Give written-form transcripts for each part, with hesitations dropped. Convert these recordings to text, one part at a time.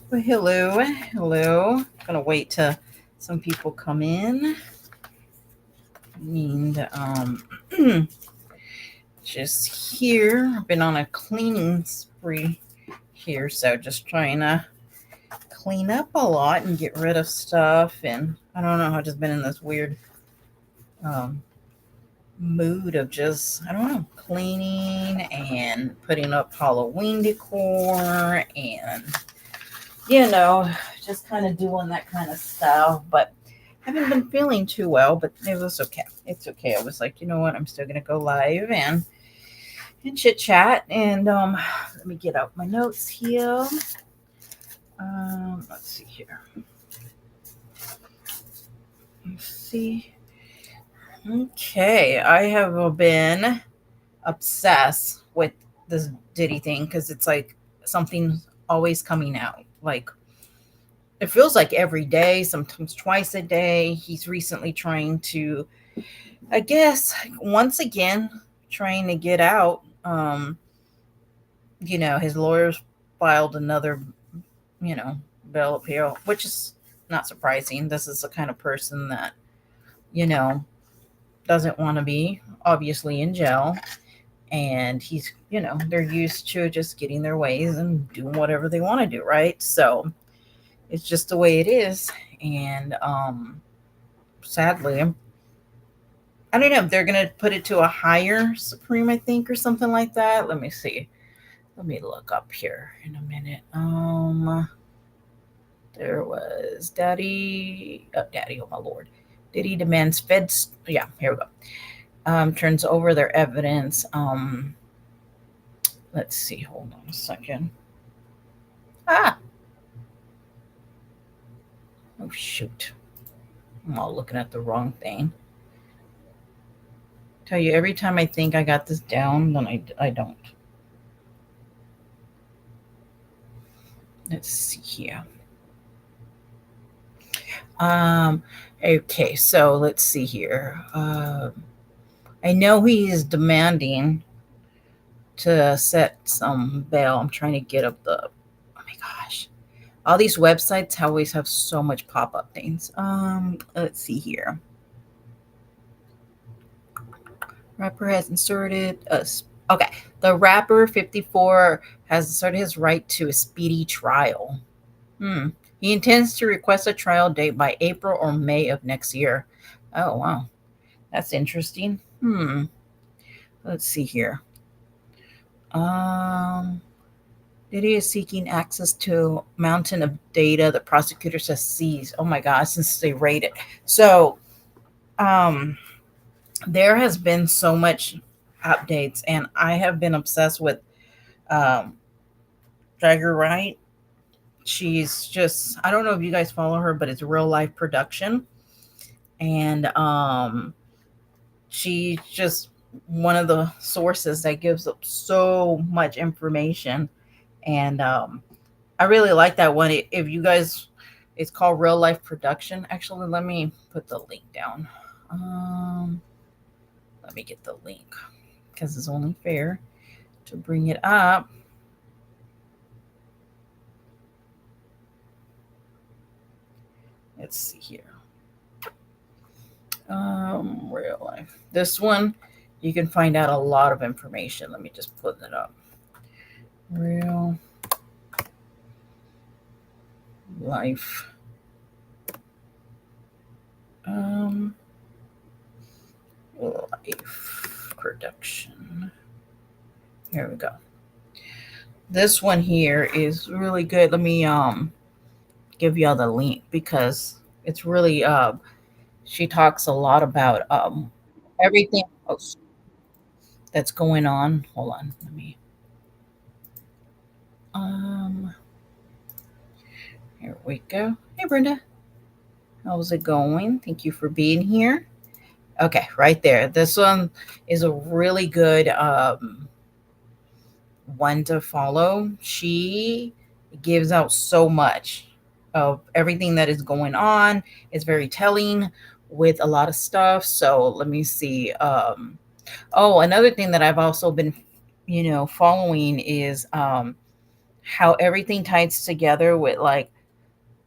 Well, hello. Gonna wait till some people come in. And just here. I've been on a cleaning spree here, so just trying to clean up a lot and get rid of stuff. And I don't know, I've just been in this weird um, mood of just I don't know, cleaning and putting up Halloween decor and you know, just kind of doing that kind of stuff. But I haven't been feeling too well, but it was okay. It's okay. I was like, you know what? I'm still gonna go live and chit chat. And let me get out my notes here. Let's see here. Let's see. Okay, I have been obsessed with this Diddy thing because it's like something always coming out. Like it feels like every day, sometimes twice a day. He's recently trying to, I guess, once again, trying to get out. His lawyers filed another, you know, bail appeal, which is not surprising. This is the kind of person that, you know, doesn't want to be obviously in jail. And he's, they're used to just getting their ways and doing whatever they want to do, right? So it's just the way it is. And sadly, I don't know. They're gonna put it to a higher supreme, I think, or something like that. Let me see. Let me look up here in a minute. There was Daddy, oh my lord. Diddy demands feds. Yeah, here we go. Turns over their evidence. Let's see. Hold on a second. Ah, oh shoot. I'm all looking at the wrong thing. Tell you, every time I think I got this down, then I don't. Let's see here. Okay, so let's see here. I know he is demanding to set some bail. I'm trying to get up the. Oh my gosh, all these websites always have so much pop-up things. Let's see here. Rapper has inserted us. Okay, the rapper 54 has asserted his right to a speedy trial. He intends to request a trial date by April or May of next year. Oh wow, that's interesting. Let's see here. Diddy is seeking access to mountain of data the prosecutors have seized. Oh my gosh, since they raided. So, there has been so much updates, and I have been obsessed with um, Jagger Wright. She's just I don't know if you guys follow her, but it's real life production, and she's just one of the sources that gives up so much information, and I really like that one. If you guys, it's called Real Life Production. Actually, let me put the link down. Let me get the link because it's only fair to bring it up. Let's see here. Real life. This one, you can find out a lot of information. Let me just put it up. Real life. Life production. Here we go. This one here is really good. Let me give y'all the link because it's really she talks a lot about everything else that's going on. Hold on, let me here we go. Hey Brenda, how's it going? Thank you for being here. Okay, right there. This one is a really good one to follow. She gives out so much of everything that is going on. It's very telling with a lot of stuff. So let me see. Oh, another thing that I've also been, following is how everything ties together with like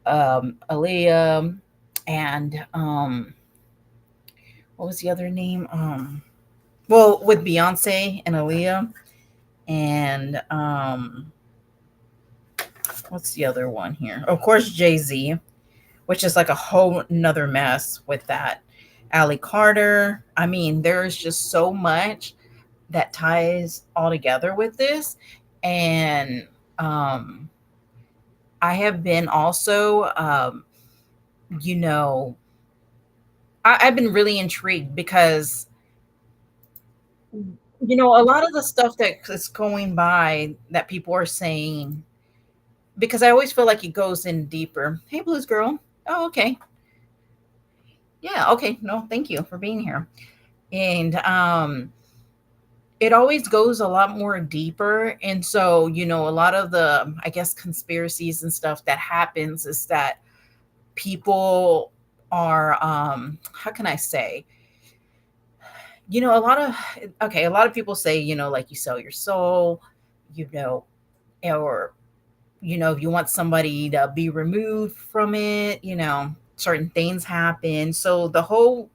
Aaliyah and what was the other name? Well, with Beyonce and Aaliyah and what's the other one here? Of course, Jay-Z, which is like a whole nother mess with that. Ali Carter. I mean, there's just so much that ties all together with this. And um, I have been also, you know, I've been really intrigued because, a lot of the stuff that is going by that people are saying, because I always feel like it goes in deeper. Hey, Blues Girl. Oh, okay. Yeah, okay. No, thank you for being here. And it always goes a lot more deeper. And so, a lot of the, I guess, conspiracies and stuff that happens is that people are, how can I say, a lot of, okay, a lot of people say, like you sell your soul, you know, or, if you want somebody to be removed from it, certain things happen. So the whole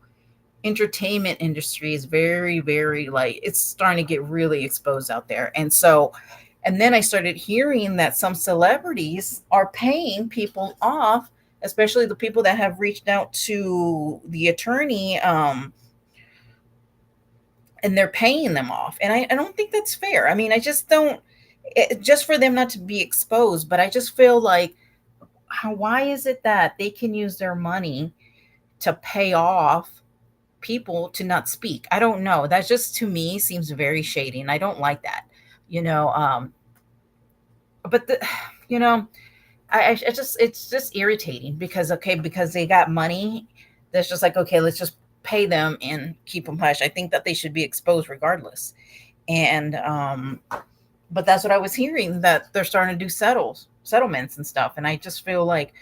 entertainment industry is very, very like it's starting to get really exposed out there. And so, and then I started hearing that some celebrities are paying people off, especially the people that have reached out to the attorney, and they're paying them off. And I don't think that's fair. I mean, I just don't, just for them not to be exposed, but I just feel like, why is it that they can use their money to pay off people to not speak? I don't know. That just to me seems very shady, and I don't like that. You know, but the, you know, I just it's just irritating because okay, because they got money, that's just like okay, let's just pay them and keep them hush. I think that they should be exposed regardless. And but that's what I was hearing, that they're starting to do settlements and stuff, and I just feel like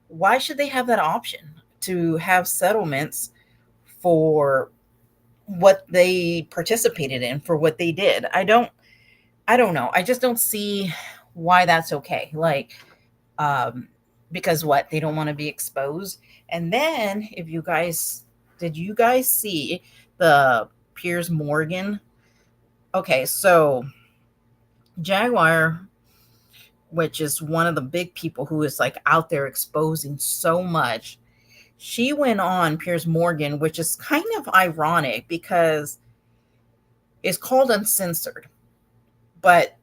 why should they have that option to have settlements for what they participated in, for what they did? I don't know. I just don't see why that's okay. Like um because what, they don't want to be exposed. And then if you guys, did you guys see the Piers Morgan? Okay, so Jaguar, which is one of the big people who is like out there exposing so much, she went on Piers Morgan, which is kind of ironic because it's called Uncensored, but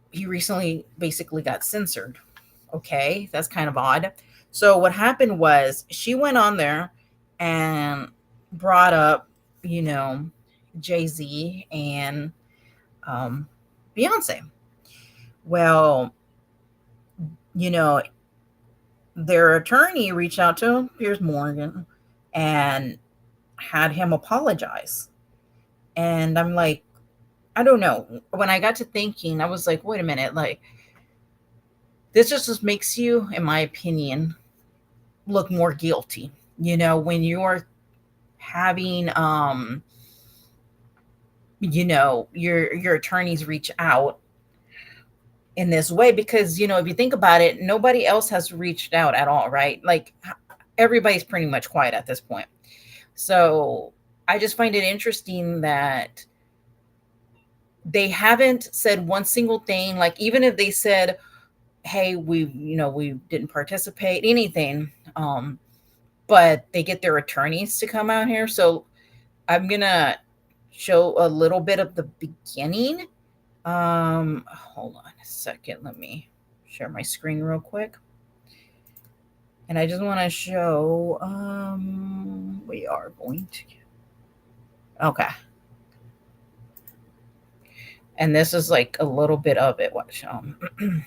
he recently basically got censored. Okay, that's kind of odd. So what happened was she went on there and brought up, you know, Jay-Z and um, Beyonce. Well, you know, their attorney reached out to Piers Morgan and had him apologize. And I'm like, I don't know. When I got to thinking, I was like, wait a minute, like this just makes you, in my opinion, look more guilty. When you're having your attorneys reach out in this way, because if you think about it, nobody else has reached out at all, right? Like everybody's pretty much quiet at this point. So I just find it interesting that they haven't said one single thing. Like even if they said, hey, we didn't participate, anything, but they get their attorneys to come out here. So I'm gonna show a little bit of the beginning. Hold on a second, let me share my screen real quick. And I just want to show we are going to, okay, and this is like a little bit of it. Okay.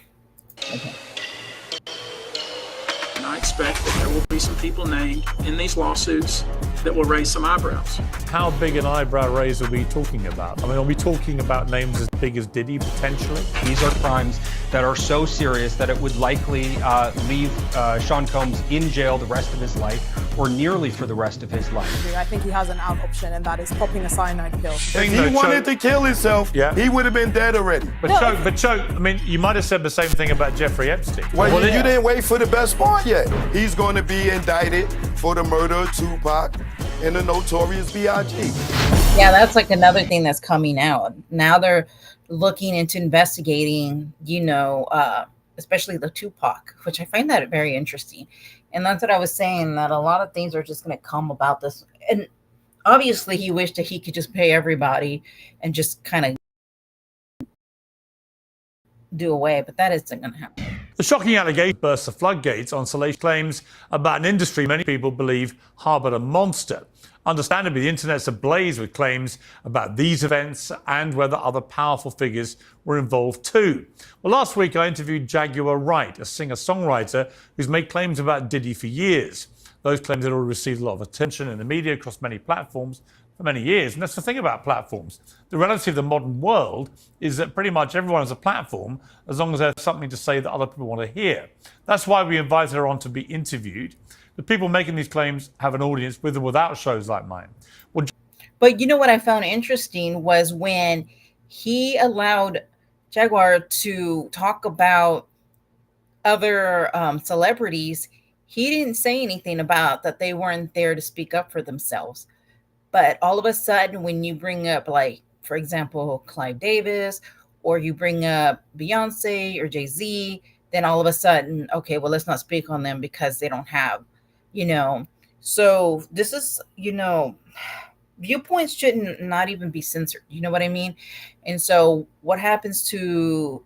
And I expect that there will be some people named in these lawsuits that will raise some eyebrows. How big an eyebrow raise are we talking about? I mean, are we talking about names as big as Diddy, potentially? These are crimes that are so serious that it would likely leave Sean Combs in jail the rest of his life, or nearly for the rest of his life. I think he has an out option, and that is popping a cyanide pill. If he wanted to kill himself, he would have been dead already. But Choke, I mean, you might have said the same thing about Jeffrey Epstein. Well, you didn't wait for the best part yet. He's going to be indicted for the murder of Tupac and the Notorious B.I.G. Yeah, that's like another thing that's coming out. Now they're looking into investigating, especially the Tupac, which I find that very interesting. And that's what I was saying, that a lot of things are just going to come about this. And obviously he wished that he could just pay everybody and just kind of do away, but that isn't going to happen. The shocking allegation bursts the floodgates on salacious claims about an industry many people believe harbored a monster. Understandably, the internet's ablaze with claims about these events and whether other powerful figures were involved too. Well, last week I interviewed Jaguar Wright, a singer-songwriter who's made claims about Diddy for years. Those claims had already received a lot of attention in the media across many platforms for many years. And that's the thing about platforms. The reality of the modern world is that pretty much everyone has a platform as long as there's something to say that other people want to hear. That's why we invited her on to be interviewed. The people making these claims have an audience with or without shows like mine. Well, but you know what I found interesting was when he allowed Jaguar to talk about other celebrities, he didn't say anything about that they weren't there to speak up for themselves. But all of a sudden, when you bring up, like, for example, Clive Davis, or you bring up Beyonce or Jay-Z, then all of a sudden, okay, well, let's not speak on them because they don't have, So this is, viewpoints shouldn't not even be censored. You know what I mean? And so what happens to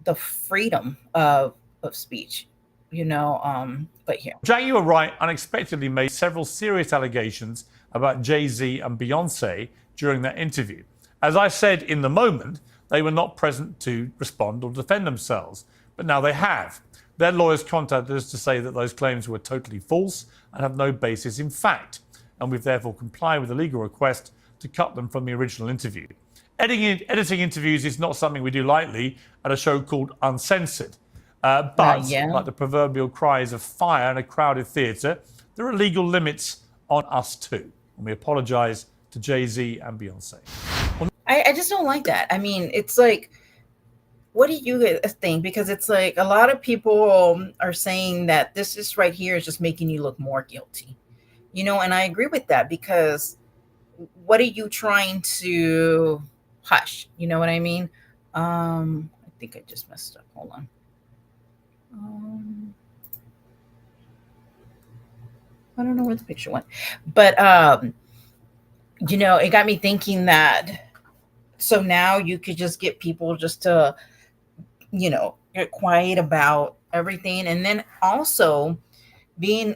the freedom of speech? But here. Jaguar Wright unexpectedly made several serious allegations about Jay-Z and Beyonce during that interview. As I said in the moment, they were not present to respond or defend themselves, but now they have. Their lawyers contacted us to say that those claims were totally false and have no basis in fact, and we've therefore complied with the legal request to cut them from the original interview. Editing interviews is not something we do lightly at a show called Uncensored. But like the proverbial cries of fire in a crowded theatre, there are legal limits on us too. And we apologise to Jay-Z and Beyonce. I just don't like that. I mean, it's like, what do you think? Because it's like a lot of people are saying that this is right here is just making you look more guilty. And I agree with that, because what are you trying to hush? You know what I mean? I think I just messed up. Hold on. I don't know where the picture went, but it got me thinking that, so now you could just get people just to, get quiet about everything. And then also being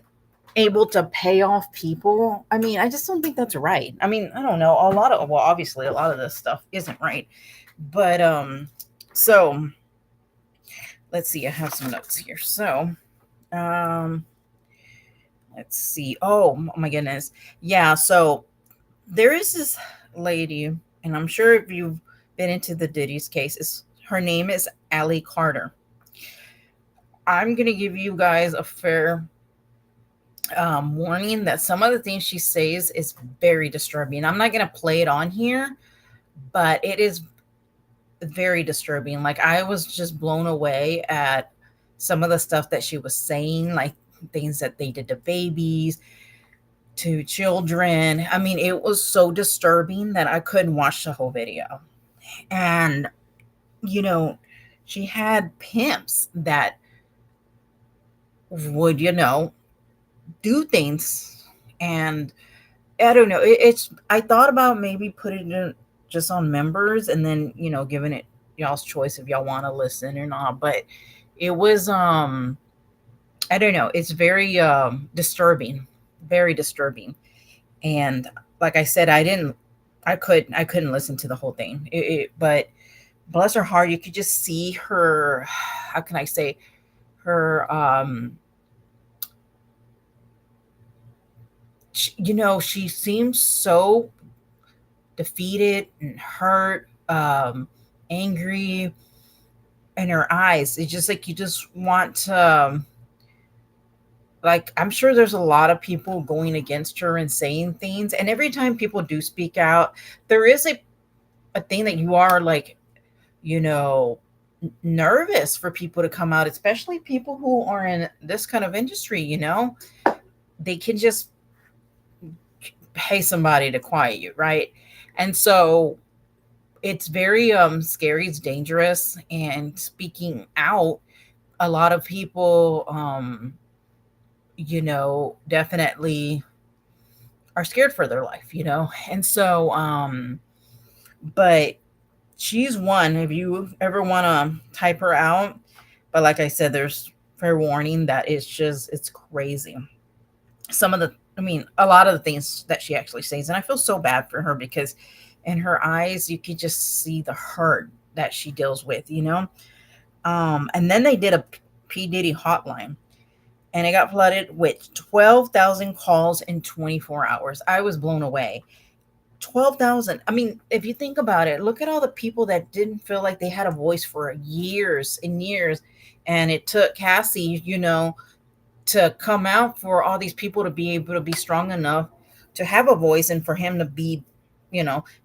able to pay off people. I mean, I just don't think that's right. I mean, I don't know. Obviously a lot of this stuff isn't right, but so let's see. I have some notes here. So, let's see. Oh my goodness. Yeah. So there is this lady, and I'm sure if you've been into the Diddy's case, her name is Allie Carter. I'm going to give you guys a fair warning that some of the things she says is very disturbing. I'm not going to play it on here, but it is very disturbing. Like, I was just blown away at some of the stuff that she was saying, like things that they did to babies, to children. I mean, it was so disturbing that I couldn't watch the whole video. And she had pimps that would do things, and I don't know, I thought about maybe putting it just on members and then giving it y'all's choice if y'all want to listen or not. But it was I don't know, it's very disturbing, very disturbing. And like I said, I couldn't listen to the whole thing. But bless her heart, you could just see her, how can I say, her she seems so defeated and hurt, angry in her eyes. It's just like you just want to, like, I'm sure there's a lot of people going against her and saying things. And every time people do speak out, there is a thing that you are like, nervous for people to come out, especially people who are in this kind of industry. They can just pay somebody to quiet you, right? And so it's very scary, it's dangerous, and speaking out, a lot of people definitely are scared for their life. And so but she's one, if you ever want to type her out. But like I said, there's fair warning that it's crazy. A lot of the things that she actually says, and I feel so bad for her because in her eyes you could just see the hurt that she deals with. And then they did a P. Diddy hotline, and it got flooded with 12,000 calls in 24 hours. I was blown away. 12,000. If you think about it, look at all the people that didn't feel like they had a voice for years and years. And it took Cassie, to come out for all these people to be able to be strong enough to have a voice and for him to be,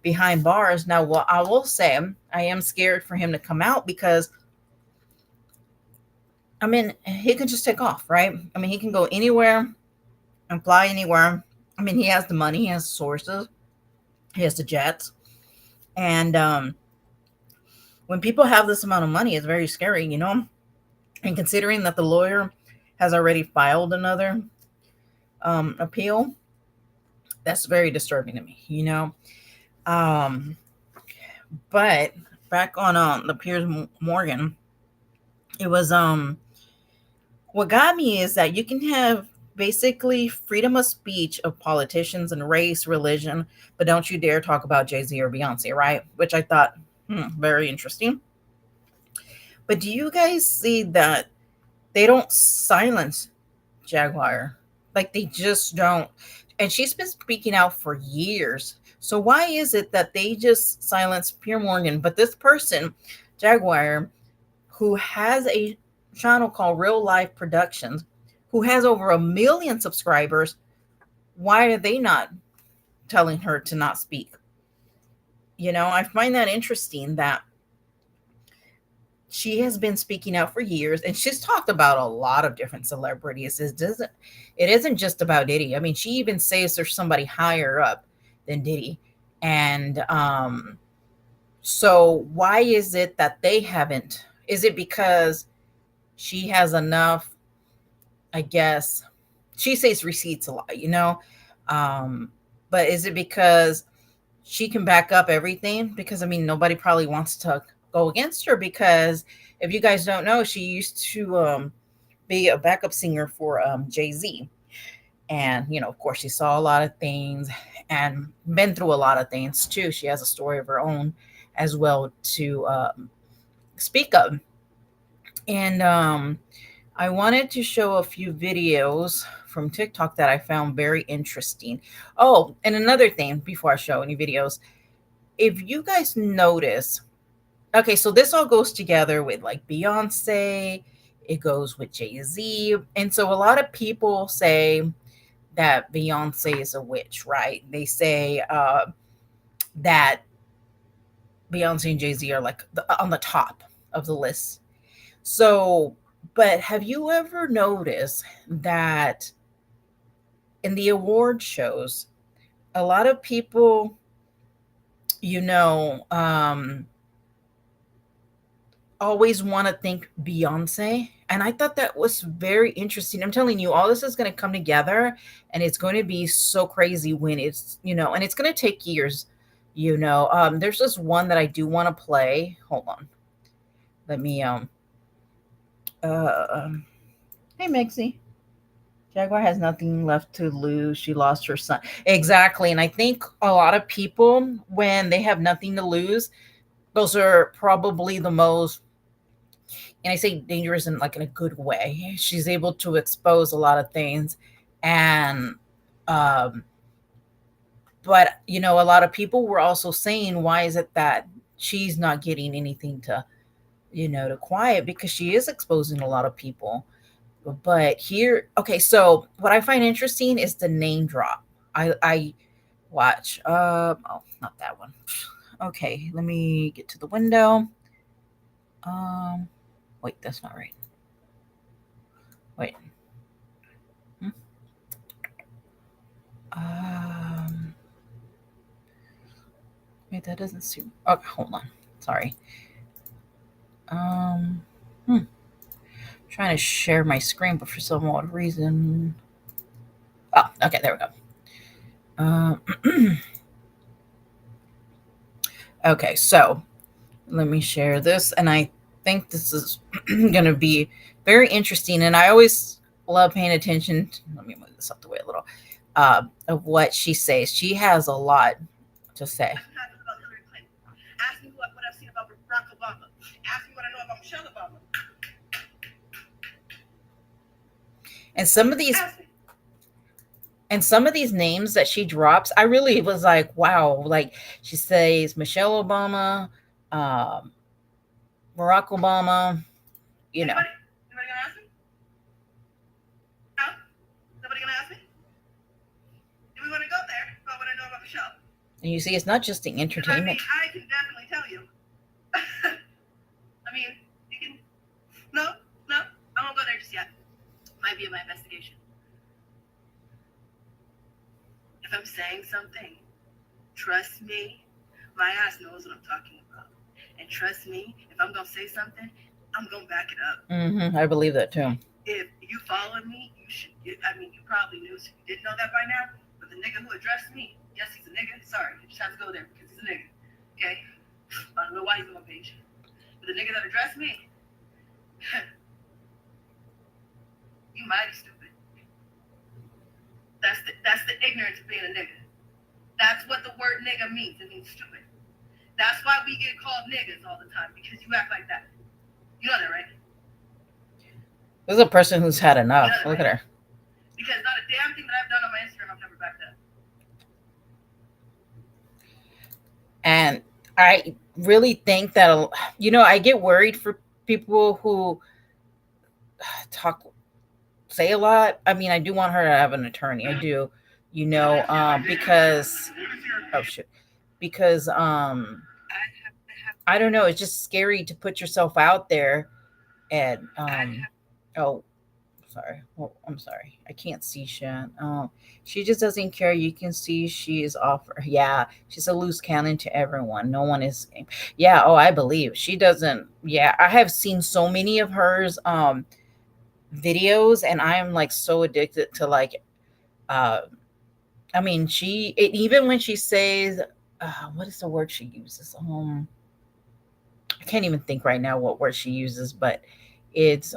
behind bars. Now, what I will say, I am scared for him to come out because, he can just take off, right? He can go anywhere and fly anywhere. He has the money, he has the sources, he has the jets. And when people have this amount of money, it's very scary, And considering that the lawyer has already filed another appeal, that's very disturbing to me. But back on the Piers Morgan, it was what got me is that you can have basically freedom of speech of politicians and race, religion, but don't you dare talk about Jay-Z or Beyonce, right? Which I thought, very interesting. But do you guys see that they don't silence Jaguar? Like, they just don't. And she's been speaking out for years. So why is it that they just silence Piers Morgan? But this person, Jaguar, who has a channel called Real Life Productions, who has over 1 million subscribers, why are they not telling her to not speak? I find that interesting that she has been speaking out for years, and she's talked about a lot of different celebrities. It isn't just about Diddy. She even says there's somebody higher up than Diddy. And so why is it that they haven't? Is it because she has enough, I guess, she says receipts a lot, but is it because she can back up everything? Because nobody probably wants to go against her, because if you guys don't know, she used to be a backup singer for Jay-Z. And, of course, she saw a lot of things and been through a lot of things too. She has a story of her own as well to speak of. And I wanted to show a few videos from TikTok that I found very interesting. Oh, and another thing before I show any videos, if you guys notice, okay, so this all goes together with like Beyonce, it goes with Jay-Z. And so a lot of people say that Beyonce is a witch, right? They say that Beyonce and Jay-Z are like on the top of the list. So, but have you ever noticed that in the award shows, a lot of people, always want to think Beyonce? And I thought that was very interesting. I'm telling you, all this is going to come together, and it's going to be so crazy when it's, and it's going to take years, there's this one that I do want to play. Hold on. Let me, hey, Mexie. Jaguar has nothing left to lose. She lost her son. Exactly. And I think a lot of people, when they have nothing to lose, those are probably the most, and I say dangerous in a good way. She's able to expose a lot of things. And Um, but a lot of people were also saying, why is it that she's not getting anything to, to quiet, because she is exposing a lot of people. But here, okay, so what I find interesting is the name drop. I watch. Oh, not that one. Okay, let me get to the window. Wait, that's not right. Wait. Wait, that doesn't seem. Okay, hold on. Sorry. Trying to share my screen, but for some odd reason. Oh, okay, there we go. Okay, so let me share this, and I think this is going to be very interesting. And I always love paying attention. Let me move this up the way a little. Of what she says. She has a lot to say. Ask me what I've seen about Barack Obama. Ask me what I know about Michelle Obama. And some of these names that she drops, I really was like, wow. Like, she says Michelle Obama, Barack Obama, Anybody gonna ask me? No? Nobody gonna ask me? Do we want to go there? About what I know about Michelle? And you see, it's not just the entertainment. I can definitely tell you. I mean, you can. No, I won't go there just yet. Might be in my investigation. If I'm saying something, trust me, my ass knows what I'm talking about. And trust me, if I'm gonna say something, I'm gonna back it up. I believe that too. If you followed me, you should. I mean, you probably knew, so you didn't know that by now. But the nigga who addressed me, yes, he's a nigga. Sorry, you just have to go there because he's a nigga. Okay? I don't know why he's on my page. But the nigga that addressed me, you mighty stupid. That's the ignorance of being a nigga. That's what the word nigga means. It means stupid. That's why we get called niggas all the time, because you act like that. You know that, right? This is a person who's had enough. You know Look at her. Because not a damn thing that I've done on my Instagram, I've never backed up. And I really think that, I get worried for people who say a lot. I mean, I do want her to have an attorney. I do, because, oh shit, because, I don't know. It's just scary to put yourself out there and, oh, sorry. Well, I'm sorry. I can't see Shan. Oh, she just doesn't care. You can see she is off. Yeah, she's a loose cannon to everyone. No one is. Yeah. Oh, I believe she doesn't. Yeah, I have seen so many of hers videos, and I am like so addicted to like. I mean, even when she says, what is the word she uses? I can't even think right now what word she uses, but it's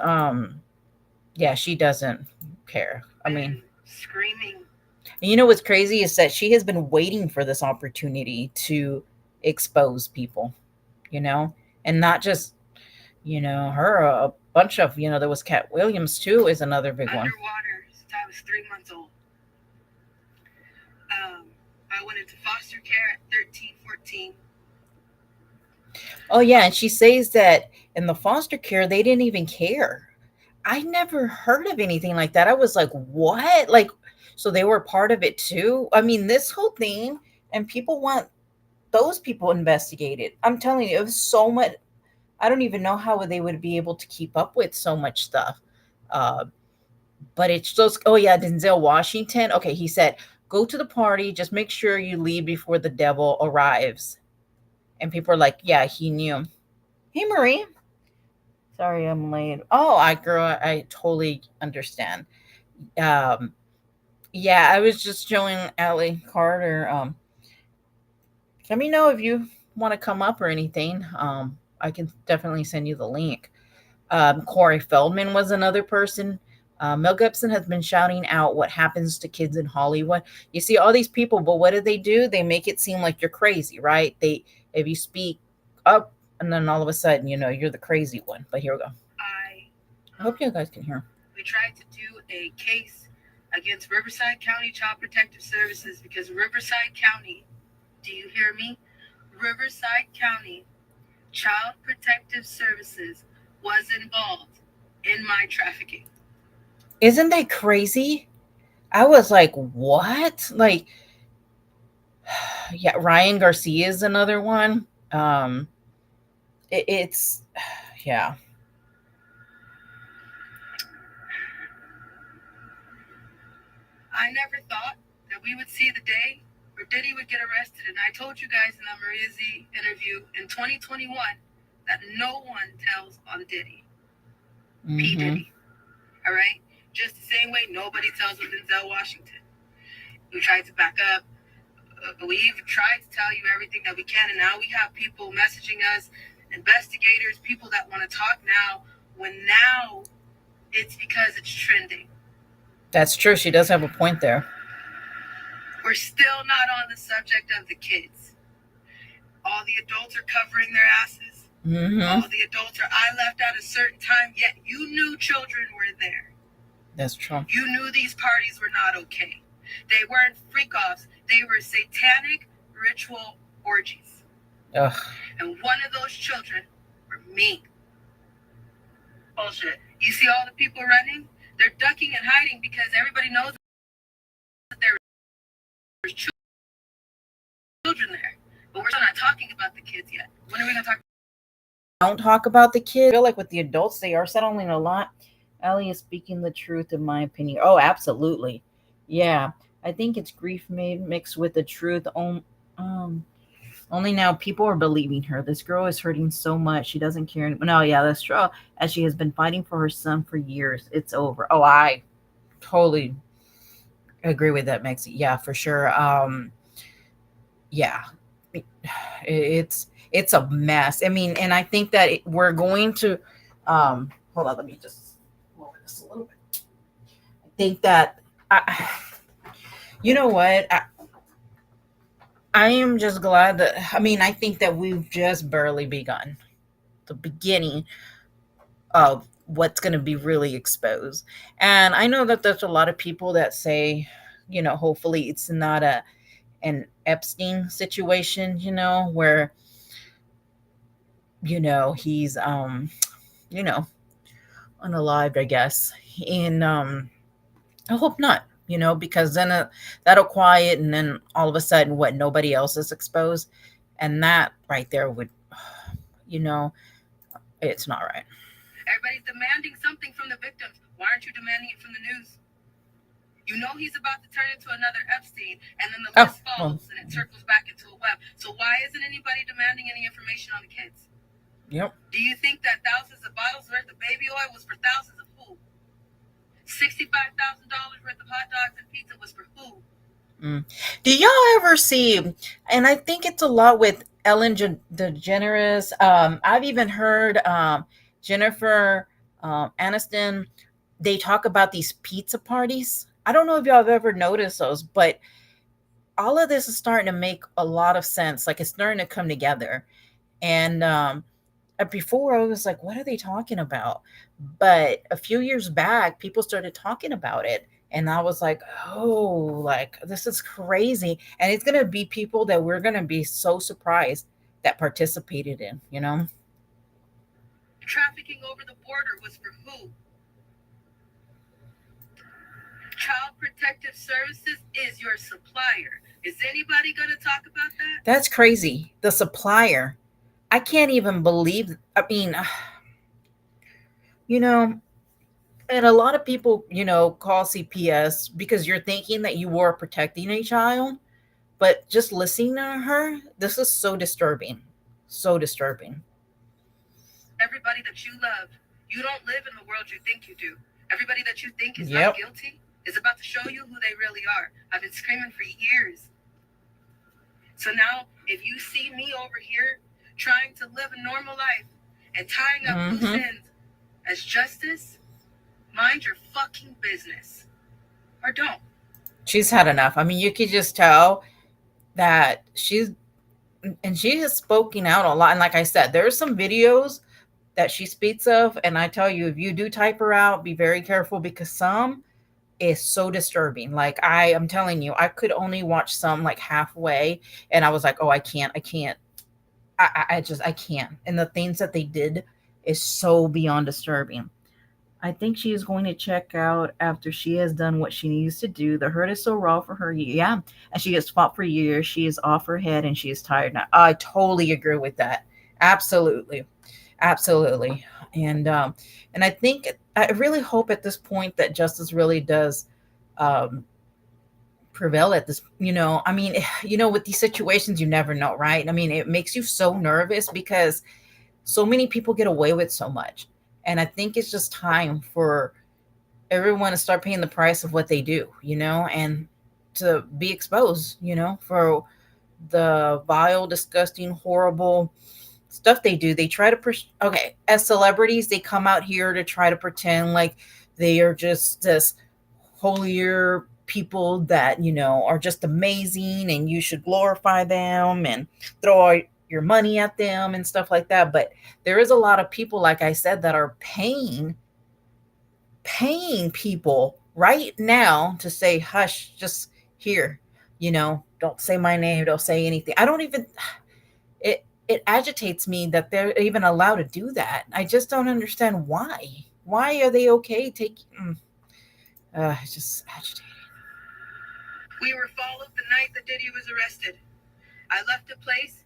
yeah, she doesn't care. I mean, screaming. And what's crazy is that she has been waiting for this opportunity to expose people, and not just, her, a bunch of, there was Cat Williams too, is another big one. Underwater since I was 3 months old. I went into foster care at 13, 14. Oh yeah, and she says that in the foster care, they didn't even care. I never heard of anything like that. I was like, what? Like, so they were part of it too? I mean, this whole thing, and people want those people investigated. I'm telling you, it was so much. I don't even know how they would be able to keep up with so much stuff. But it's just, oh yeah, Denzel Washington. Okay, he said, go to the party. Just make sure you leave before the devil arrives. And people are like, yeah, he knew. Hey, Marie. Sorry, I'm late. Oh, I totally understand. Yeah, I was just showing Allie Carter. Let me know if you want to come up or anything. I can definitely send you the link. Corey Feldman was another person. Mel Gibson has been shouting out what happens to kids in Hollywood. You see all these people, but what do? They make it seem like you're crazy, right? If you speak up, and then all of a sudden, you're the crazy one. But here we go. I hope you guys can hear. We tried to do a case against Riverside County Child Protective Services because Riverside County, do you hear me? Riverside County Child Protective Services was involved in my trafficking. Isn't that crazy? I was like, what? Like, yeah, Ryan Garcia is another one. It's, yeah. I never thought that we would see the day where Diddy would get arrested. And I told you guys in the Maria Z interview in 2021 that no one tells on Diddy. P. Diddy. All right? Just the same way nobody tells on Denzel Washington. We tried to back up. We've tried to tell you everything that we can. And now we have people messaging us, investigators, people that want to talk now, when now it's because it's trending. That's true. She does have a point there. We're still not on the subject of the kids. All the adults are covering their asses. All the adults are, I left at a certain time, yet you knew children were there. That's true. You knew these parties were not okay. They weren't freak-offs. They were satanic ritual orgies. Ugh. And one of those children were me. Bullshit. You see all the people running? They're ducking and hiding because everybody knows that there's children there. But we're still not talking about the kids yet. When are we going to talk? Don't talk about the kids. I feel like with the adults, they are settling a lot. Ellie is speaking the truth, in my opinion. Oh, absolutely. Yeah. I think it's grief mixed with the truth. Only now people are believing her. This girl is hurting so much. She doesn't care. No, yeah, that's true. As she has been fighting for her son for years. It's over. Oh, I totally agree with that, Maxie. Yeah, for sure. Yeah, it's a mess. I mean, and I think that we're going to, hold on, let me just lower this a little bit. I think that, you know what? I am just glad that, I think that we've just barely begun the beginning of what's going to be really exposed. And I know that there's a lot of people that say, hopefully it's not an Epstein situation, where, he's, unalived, I guess. And I hope not. Because then that'll quiet, and then all of a sudden, nobody else is exposed, and that right there would, it's not right. Everybody's demanding something from the victims. Why aren't you demanding it from the news? You know he's about to turn into another Epstein, and then the list follows, and it circles back into a web. So why isn't anybody demanding any information on the kids? Yep. Do you think that thousands of bottles worth of baby oil was for thousands of who? $65,000 worth of hot dogs and pizza was for who? Do y'all ever see, and I think it's a lot with Ellen DeGeneres, I've even heard Jennifer Aniston, they talk about these pizza parties. I don't know if y'all have ever noticed those, but all of this is starting to make a lot of sense. Like, it's starting to come together. And before I was like, what are they talking about? But a few years back, people started talking about it. And I was like, oh, like, this is crazy. And it's going to be people that we're going to be so surprised that participated in, Trafficking over the border was for who? Child Protective Services is your supplier. Is anybody going to talk about that? That's crazy. The supplier. I can't even believe, and a lot of people, call CPS because you're thinking that you are protecting a child, but just listening to her, this is so disturbing. So disturbing. Everybody that you love, you don't live in the world you think you do. Everybody that you think is not guilty is about to show you who they really are. I've been screaming for years. So now, if you see me over here trying to live a normal life and tying up loose ends as justice, mind your fucking business. Or don't. She's had enough. You could just tell that she has spoken out a lot. And like I said, there are some videos that she speaks of. And I tell you, if you do type her out, be very careful, because some is so disturbing. Like I'm telling you, I could only watch some like halfway, and I was like, oh, I can't. I can't. And the things that they did is so beyond disturbing. I think she is going to check out after she has done what she needs to do. The hurt is so raw for her. Yeah. And she has fought for years. She is off her head and she is tired now. I totally agree with that. Absolutely. Absolutely. And I think I really hope at this point that justice really does um prevail at this, I mean, with these situations you never know, right? I mean, it makes you so nervous because so many people get away with so much. And I think it's just time for everyone to start paying the price of what they do, and to be exposed, for the vile, disgusting, horrible stuff they do. They try to okay, as celebrities, they come out here to try to pretend like they are just this holier people that, are just amazing and you should glorify them and throw all your money at them and stuff like that. But there is a lot of people, like I said, that are paying people right now to say, hush, just here, don't say my name, don't say anything. I don't even, it agitates me that they're even allowed to do that. I just don't understand why are they okay taking, it's just agitating. We were followed the night that Diddy was arrested. I left a place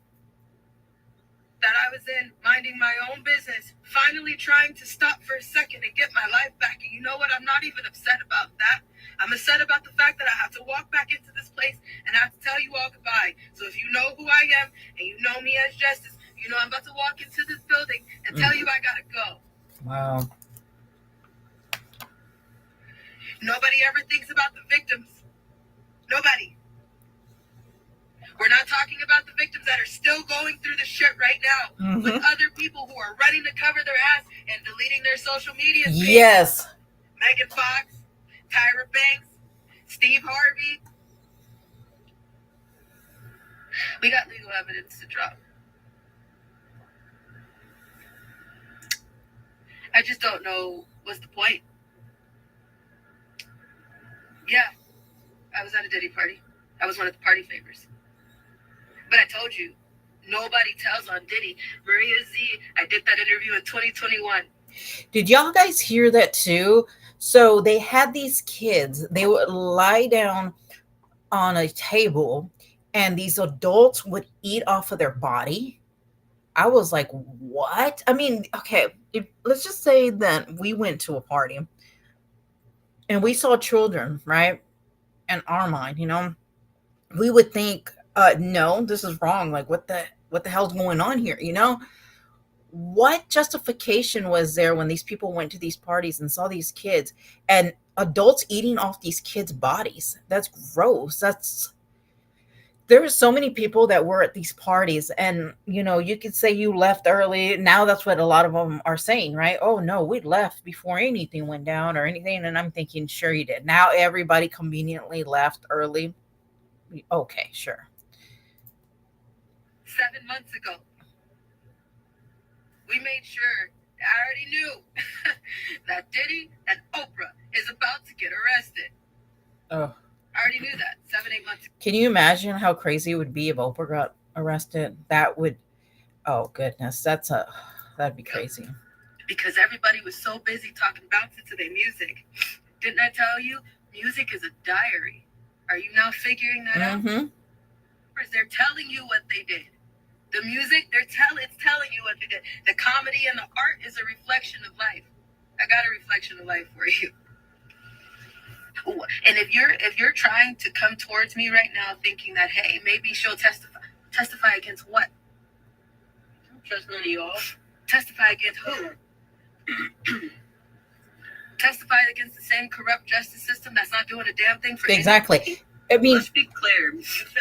that I was in, minding my own business, finally trying to stop for a second and get my life back. And you know what? I'm not even upset about that. I'm upset about the fact that I have to walk back into this place and I have to tell you all goodbye. So if you know who I am and you know me as Justice, you know I'm about to walk into this building and tell you I gotta go. Wow. Nobody ever thinks about the victims. Nobody. We're not talking about the victims that are still going through the shit right now with other people who are running to cover their ass and deleting their social media. Yes. Megan Fox, Tyra Banks, Steve Harvey. We got legal evidence to drop. I just don't know what's the point. Yeah, I was at a Diddy party. I was one of the party favors. But I told you, nobody tells on Diddy. Maria Z, I did that interview in 2021. Did y'all guys hear that too? So they had these kids, they would lie down on a table and these adults would eat off of their body. I was like, what? I mean, okay, let's just say that we went to a party and we saw children, right? In our mind, we would think, no, this is wrong. Like, what the hell's going on here? What justification was there when these people went to these parties and saw these kids and adults eating off these kids' bodies? That's gross. There were so many people that were at these parties and, you could say you left early. Now that's what a lot of them are saying, right? Oh no, we left before anything went down or anything. And I'm thinking, sure you did. Now everybody conveniently left early. Okay, sure. 7 months ago, we made sure, I already knew that Diddy and Oprah is about to get arrested. Oh. I already knew that 7-8 months ago. Can you imagine how crazy it would be if Oprah got arrested? That would, oh goodness, that'd be crazy. Because everybody was so busy talking about it to their music. Didn't I tell you? Music is a diary. Are you now figuring that out? They're telling you what they did. The music, it's telling you what they did. The comedy and the art is a reflection of life. I got a reflection of life for you. And if you're trying to come towards me right now thinking that, hey, maybe she'll testify against what? I don't trust none of y'all. Testify against who? Testify against the same corrupt justice system that's not doing a damn thing for exactly anybody? I mean, Let's be clear.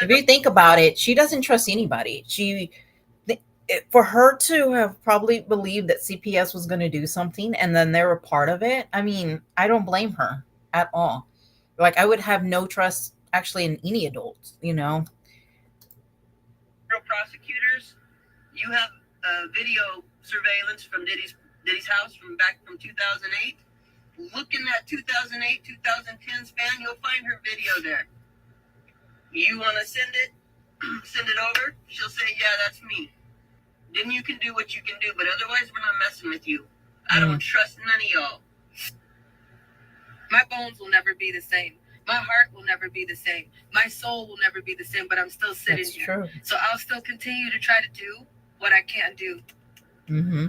if you think about it, she doesn't trust anybody. For her to have probably believed that CPS was going to do something and then they were part of it, I mean, I don't blame her at all. Like, I would have no trust actually in any adults, Real prosecutors, you have video surveillance from Diddy's house from 2008. Look in that 2008, 2010 span, you'll find her video there. You want to send it? Send it over? She'll say, yeah, that's me. Then you can do what you can do, but otherwise we're not messing with you. I don't trust none of y'all. My bones will never be the same. My heart will never be the same. My soul will never be the same, but I'm still sitting That's here. true. So I'll still continue to try to do what I can't do. Mm-hmm.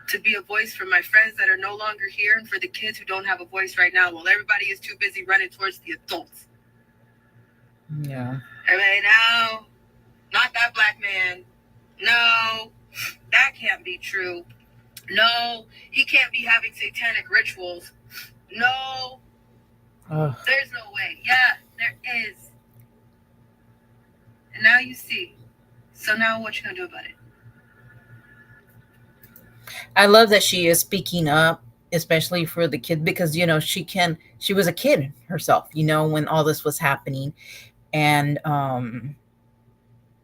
To be a voice for my friends that are no longer here and for the kids who don't have a voice right now while everybody is too busy running towards the adults. Yeah. I mean, no, not that black man. No, that can't be true. No, he can't be having satanic rituals. No, there's no way. Yeah, there is. And now you see. So now what you gonna do about it? I love that she is speaking up, especially for the kid, because she was a kid herself, when all this was happening. And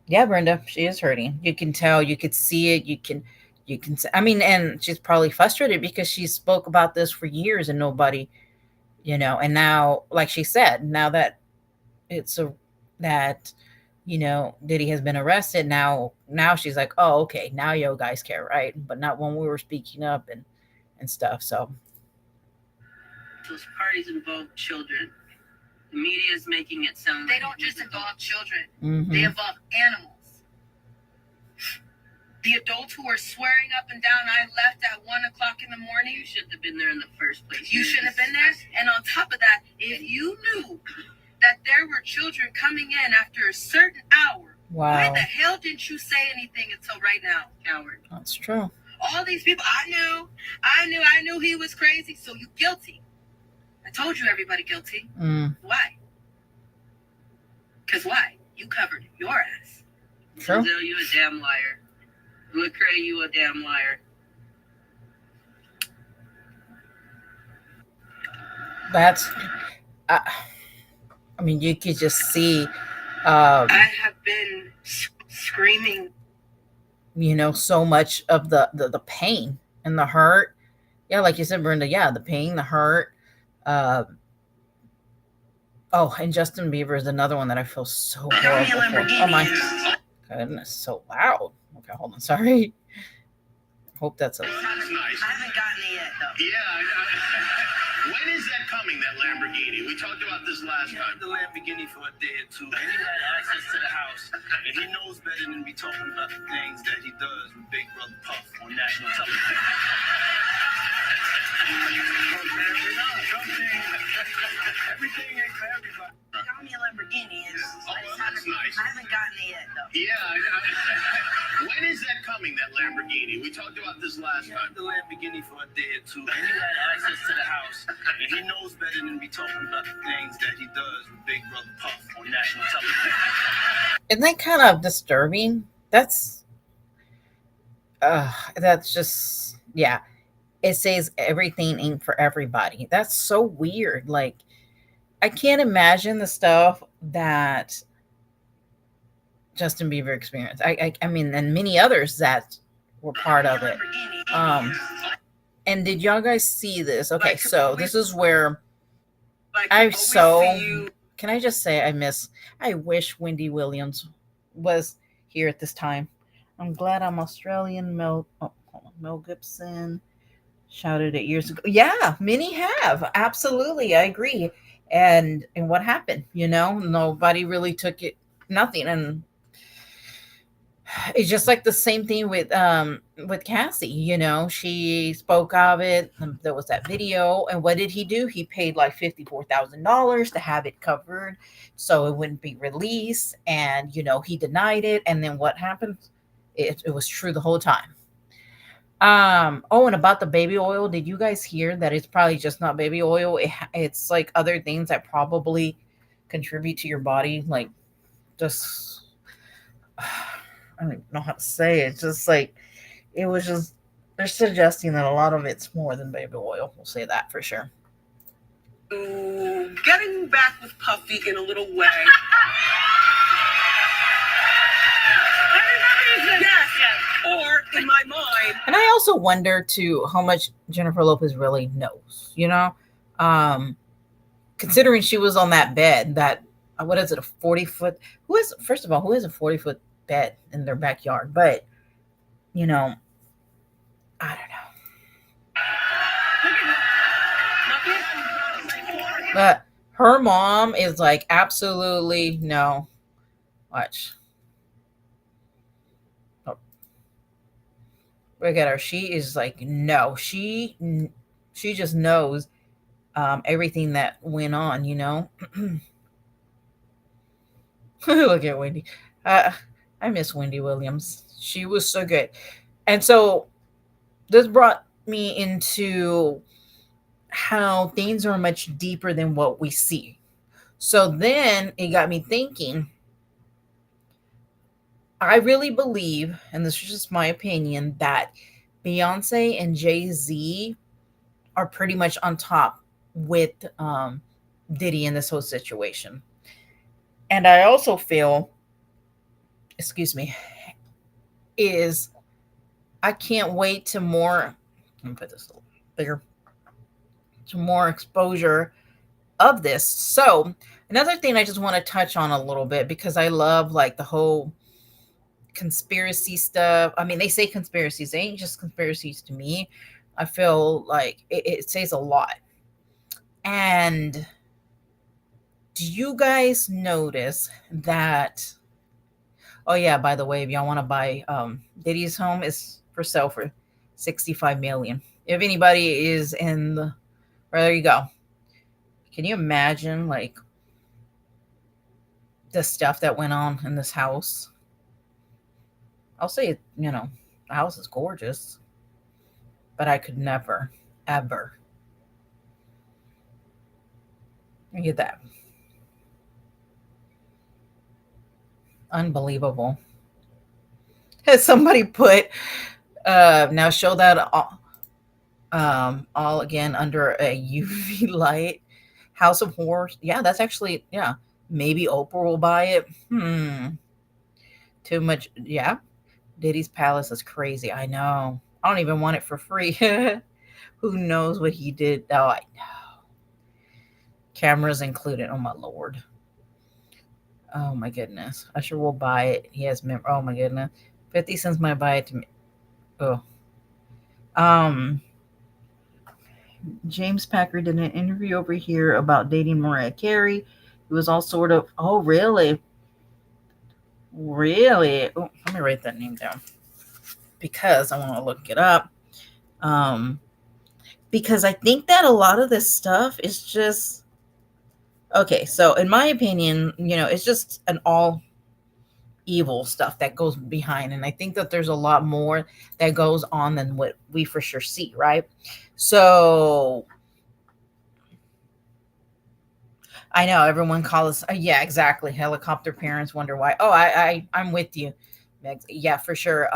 yeah, Brenda, she is hurting. You can tell, you could see it, you can and she's probably frustrated because she spoke about this for years and nobody, and now, like she said, now that Diddy has been arrested, now she's like, oh, okay, now you guys care, right? But not when we were speaking up and stuff. So those parties involve children. The media is making it sound they don't just involve children. Mm-hmm. They involve animals. The adults who are swearing up and down, I left at 1 o'clock in the morning. You shouldn't have been there in the first place. You shouldn't have been there. And on top of that, if you knew that there were children coming in after a certain hour, why the hell didn't you say anything until right now, coward? That's true. All these people, I knew he was crazy, so you guilty. I told you everybody guilty. Why? Because why? You covered your ass. True. Denzel, you a damn liar. Lecrae, you a damn liar. That's, I mean, you could just see. I have been screaming. So much of the pain and the hurt. Yeah, like you said, Brenda. Yeah, the pain, the hurt. And Justin Bieber is another one that I feel so horrible for. Oh my goodness, so loud. Okay, hold on. Sorry. Hope that's a. I haven't gotten it yet, though. Yeah. When is that coming, that Lamborghini? We talked about this last time. The Lamborghini for a day or two. And he had access to the house. And he knows better than be talking about the things that he does with Big Brother Puff on national television. Everything ain't for everybody. Got me a Lamborghini. That's nice. I haven't gotten it yet, though. Yeah. When is that coming, that Lamborghini? We talked about this last time. The Lamborghini for a day or two. And he had access to the house. And he knows better than be talking about the things that he does with Big Brother Puff on national television. Isn't that kind of disturbing? That's just, yeah. It says everything ain't for everybody. That's so weird. Like, I can't imagine the stuff that Justin Bieber experienced. I mean, and many others that were part of it. And did y'all guys see this? Okay, so this is where can I just say I wish Wendy Williams was here at this time. I'm glad I'm Australian. Mel Gibson shouted it years ago. Yeah, many have. Absolutely. I agree. And what happened? Nobody really took it, nothing. And it's just like the same thing with Cassie, she spoke of it. There was that video. And what did he do? He paid like $54,000 to have it covered so it wouldn't be released. And, he denied it. And then what happened? It was true the whole time. And about the baby oil, did you guys hear that it's probably just not baby oil? It's like other things that probably contribute to your body. Like, just, I don't even know how to say it. Just like, it was just, they're suggesting that a lot of it's more than baby oil. We'll say that for sure. Getting back with Puffy in a little way. Yes. Or, in my mind, And I also wonder too how much Jennifer Lopez really knows, considering she was on that bed, that what is it, a 40-foot? First of all, who has a 40-foot bed in their backyard? But I don't know. But her mom is like, absolutely no. Watch. Oh. Look at her. She is like, no. She just knows everything that went on, Look at Wendy. I miss Wendy Williams. She was so good. And so this brought me into how things are much deeper than what we see. So then it got me thinking. I really believe, and this is just my opinion, that Beyonce and Jay-Z are pretty much on top with Diddy in this whole situation. And I also feel, I can't wait to more, let me put this a little bigger, to more exposure of this. So another thing I just want to touch on a little bit, because I love like the whole conspiracy stuff. I mean, they say conspiracies, they ain't just conspiracies to me. I feel like it says a lot. And do you guys notice that? Oh yeah, by the way, if y'all want to buy Diddy's home, is for sale for $65 million. If anybody is in the, well, there you go. Can you imagine like the stuff that went on in this house? I'll say, the house is gorgeous, but I could never, ever get that. Unbelievable. Has somebody put now show that all again under a UV light? House of Horrors. Yeah, that's actually, yeah. Maybe Oprah will buy it. Too much. Yeah. Diddy's palace is crazy. I know. I don't even want it for free. Who knows what he did? Oh, I know. Cameras included. Oh my Lord. Oh my goodness. Usher will buy it. He has oh my goodness. 50 cents might buy it to me. Oh. James Packer did an interview over here about dating Mariah Carey. It was all sort of, oh really? Really? Oh, let me write that name down, because I want to look it up. Because I think that a lot of this stuff is just, okay, so in my opinion, it's just an all evil stuff that goes behind. And I think that there's a lot more that goes on than what we for sure see, right? So I know everyone calls, yeah, exactly. Helicopter parents wonder why. Oh, I'm with you. Yeah, for sure.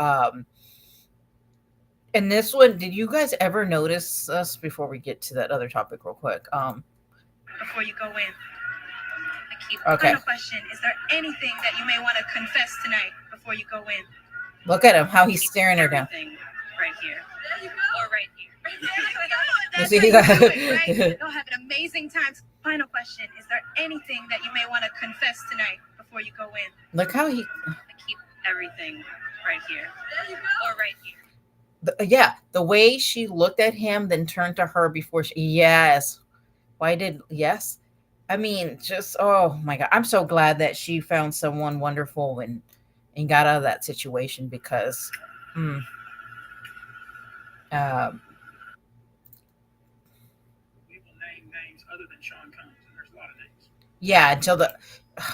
And this one, did you guys ever notice us before we get to that other topic real quick? Before you go in, okay. Final question: is there anything that you may want to confess tonight before you go in? Look at him, how he's staring her down. Right here, or right here. You see that? Right? You'll have an amazing time. Final question: is there anything that you may want to confess tonight before you go in? Look how he. I keep everything right here, or right here. The way she looked at him, then turned to her before she, yes. Yes. I mean, just, oh my God. I'm so glad that she found someone wonderful and got out of that situation, because, We will name names other than Sean Combs, and there's a lot of names. Yeah,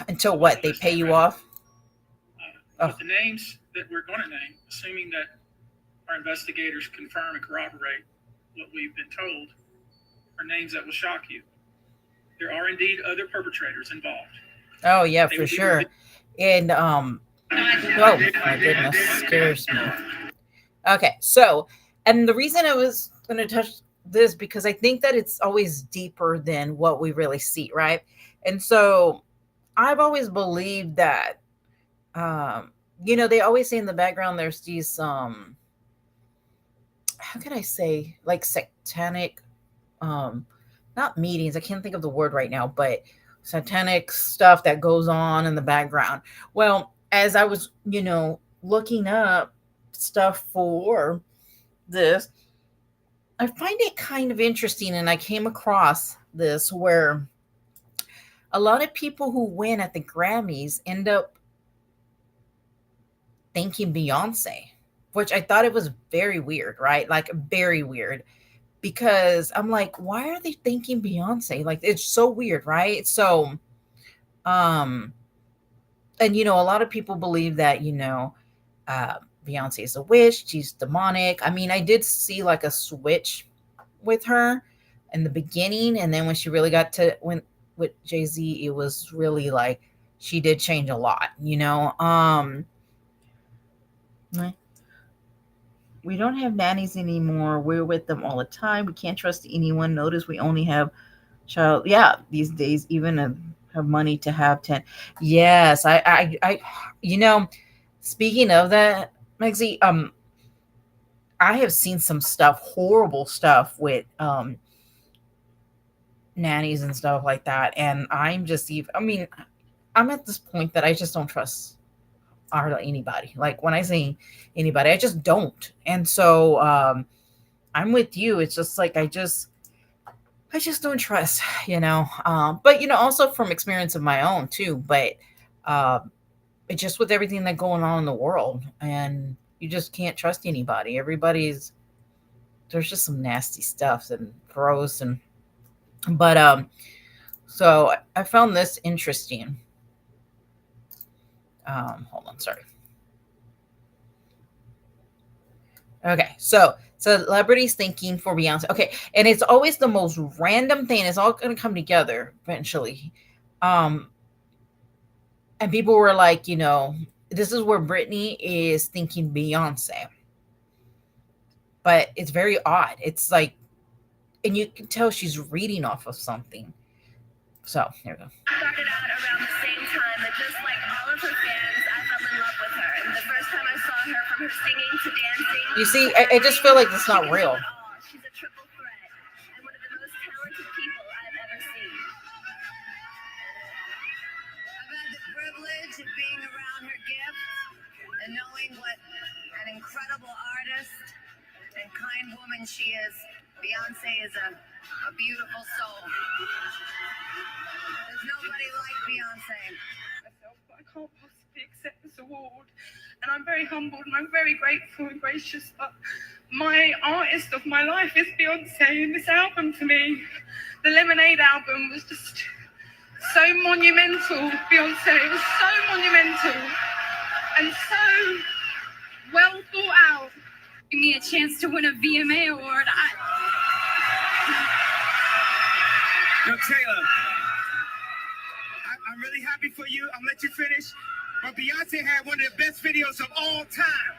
until what? They pay you off? But the names that we're going to name, assuming that our investigators confirm and corroborate what we've been told, are names that will shock you. There are indeed other perpetrators involved. Oh yeah, for sure. And oh my goodness, scares me. Okay, so, and the reason I was going to touch this, because I think that it's always deeper than what we really see, right? And so I've always believed that they always say in the background there's these how could I say, like satanic, not meetings. I can't think of the word right now, but satanic stuff that goes on in the background. Well, as I was, looking up stuff for this, I find it kind of interesting, and I came across this where a lot of people who win at the Grammys end up thanking Beyonce, which I thought it was very weird, right? Like very weird, because I'm like, why are they thanking Beyonce? Like it's so weird, right? So, um, and a lot of people believe that Beyonce is a witch, she's demonic. I mean, I did see like a switch with her in the beginning, and then when she really got to when with Jay-Z, it was really like she did change a lot. We don't have nannies anymore. We're with them all the time. We can't trust anyone. Notice we only have child. Yeah, these days, even have money to have 10. Yes, speaking of that, Mexi, I have seen some stuff, horrible stuff with nannies and stuff like that. And I'm just even, I mean, I'm at this point that I just don't trust hardly anybody. Like when I say anybody, I just don't. And so I'm with you. It's just like I just don't trust, but also from experience of my own too. But it's just with everything that's going on in the world, and you just can't trust anybody. There's just some nasty stuff and gross, but so I found this interesting. Hold on, sorry. Okay, so celebrities thinking for Beyonce. Okay, and it's always the most random thing. It's all going to come together eventually. And people were like, this is where Britney is thinking Beyonce. But it's very odd. It's like, and you can tell she's reading off of something. So, here we go. Started out around the same time, and just like all of her fans, I fell in love with her. And the first time I saw her, from her singing to dancing. You see, I just feel like it's not real. She's a triple threat, and one of the most talented people I've ever seen. I've had the privilege of being around her gift and knowing what an incredible artist and kind woman she is. Beyonce is a beautiful soul. There's nobody like Beyonce. I can't possibly accept this award, and I'm very humbled and I'm very grateful and gracious, but my artist of my life is Beyonce, and this album to me, the Lemonade album, was just so monumental. Beyonce, it was so monumental and so well thought out. Give me a chance to win a VMA award. Yo, Taylor, I'm really happy for you. I'm gonna let you finish. But Beyonce had one of the best videos of all time.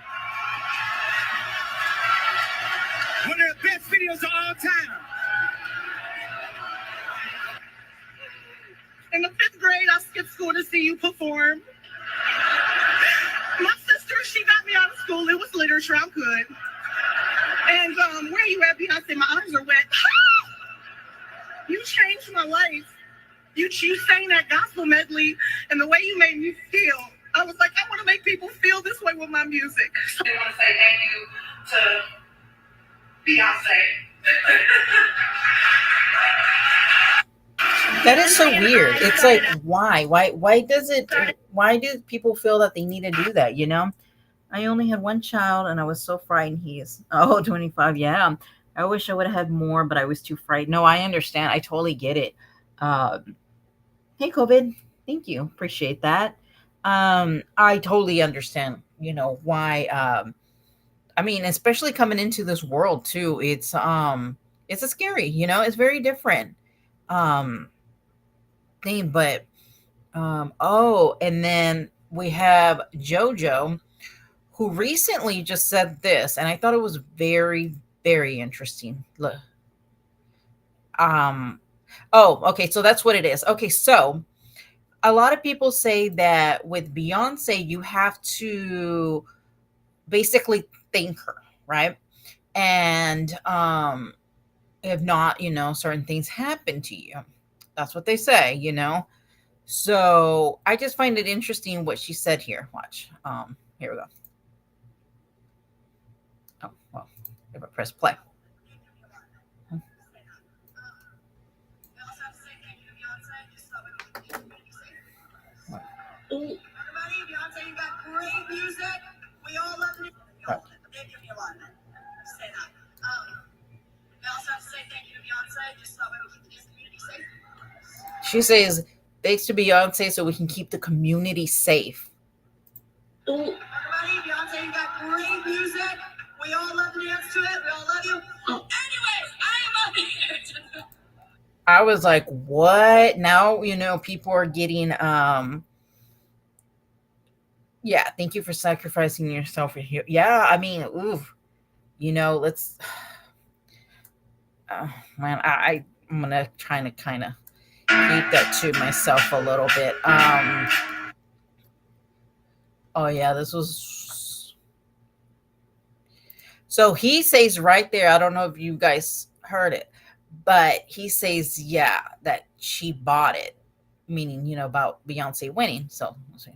One of the best videos of all time. In the 5th grade, I skipped school to see you perform. My sister, she got me out of school. It was literature. I'm good. And where you at, Beyonce? My eyes are wet. You changed my life. You sang that gospel medley, and the way you made me feel, I was like, I want to make people feel this way with my music. So I want to say thank you to Beyonce. That is so weird. It's like, why? Why do people feel that they need to do that, I only had one child and I was so frightened. He is 25. Yeah. I wish I would have had more, but I was too frightened. No, I understand. I totally get it. Hey, COVID. Thank you. Appreciate that. I totally understand, why, I mean, especially coming into this world too. It's a scary, it's very different, thing, but, and then we have JoJo, who recently just said this, and I thought it was very, very interesting. Look. Okay, so that's what it is. Okay, so a lot of people say that with Beyonce, you have to basically thank her, right? And if not, certain things happen to you. That's what they say, So I just find it interesting what she said here. Watch. Here we go. Oh, well, if I press play. Everybody, Beyonce, you got great music. We all love it. They give me a lot of that. Say that. We also have to say thank you to Beyonce, just so we can keep this community safe. She says, thanks to Beyonce so we can keep the community safe. Everybody, Beyonce, you got great music. We all love to dance to it. We all love you. Anyways, I am up here. I was like, what? Now, people are getting, yeah, thank you for sacrificing yourself for here. Yeah, I mean, oof, let's, man, I'm going to try to kind of keep that to myself a little bit. Oh yeah, this was, so he says right there, I don't know if you guys heard it, but he says, yeah, that she bought it, meaning, about Beyonce winning. So let's see.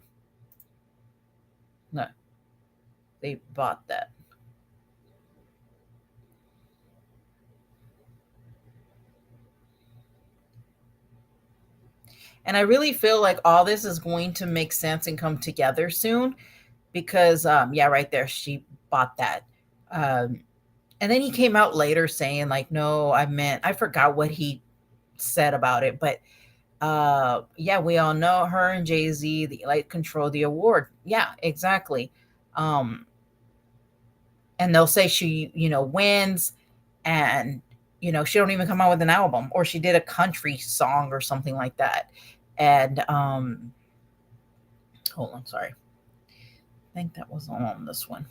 No, they bought that. And I really feel like all this is going to make sense and come together soon because, yeah, right there, she bought that. And then he came out later saying like, no, I forgot what he said about it, but yeah, we all know her and Jay-Z, they control the award. Yeah, exactly. And they'll say she, wins and, she don't even come out with an album or she did a country song or something like that. And, hold on, sorry. I think that was on this one.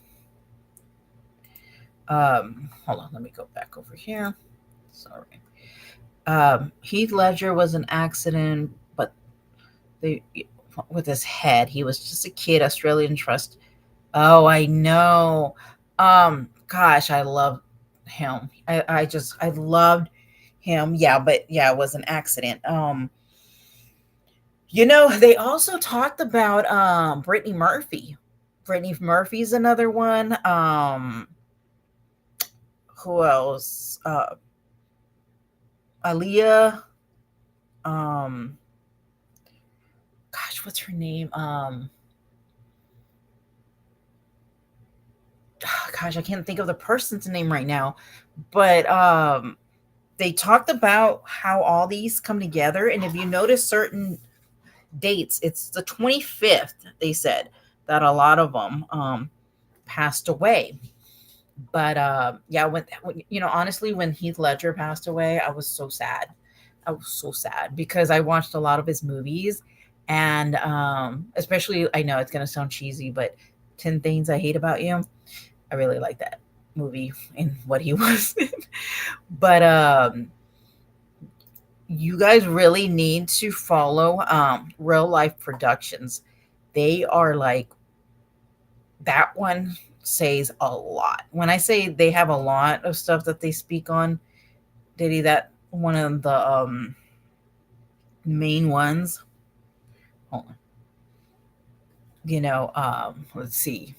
Hold on, let me go back over here. Sorry. Heath Ledger was an accident, but with his head, he was just a kid, Australian trust. Oh, I know. Gosh, I love him. I loved him. Yeah, but yeah, it was an accident. They also talked about Brittany Murphy. Brittany Murphy's another one. Who else? Aaliyah. Gosh, what's her name? Gosh, I can't think of the person's name right now. But they talked about how all these come together. And if you notice certain dates, it's the 25th, they said, that a lot of them passed away. But yeah, when honestly, when Heath Ledger passed away, I was so sad. I was so sad because I watched a lot of his movies, and especially, I know it's gonna sound cheesy, but 10 Things I Hate About You, I really like that movie and what he was in. But you guys really need to follow Real Life Productions. They are like, that one says a lot. When I say they have a lot of stuff that they speak on, Diddy, that one of the main ones. Hold on. Let's see.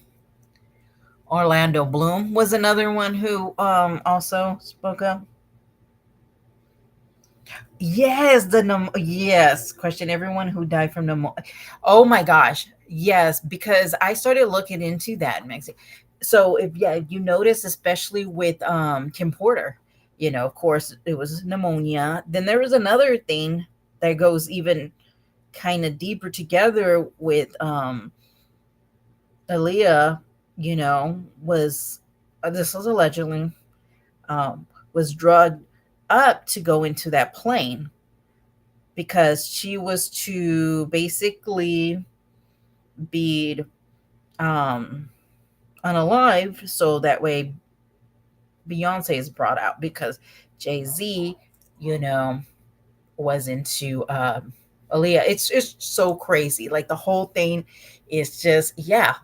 Orlando Bloom was another one who also spoke up. Yes, yes. Question everyone who died from pneumonia. Oh my gosh. Yes, because I started looking into that, Maxie. So if you notice, especially with Kim Porter, of course it was pneumonia. Then there was another thing that goes even kind of deeper together with Aaliyah, was this was allegedly was drugged up to go into that plane because she was to basically be unalive, so that way Beyonce is brought out because Jay-Z, was into Aaliyah. It's just so crazy. Like the whole thing is just, yeah.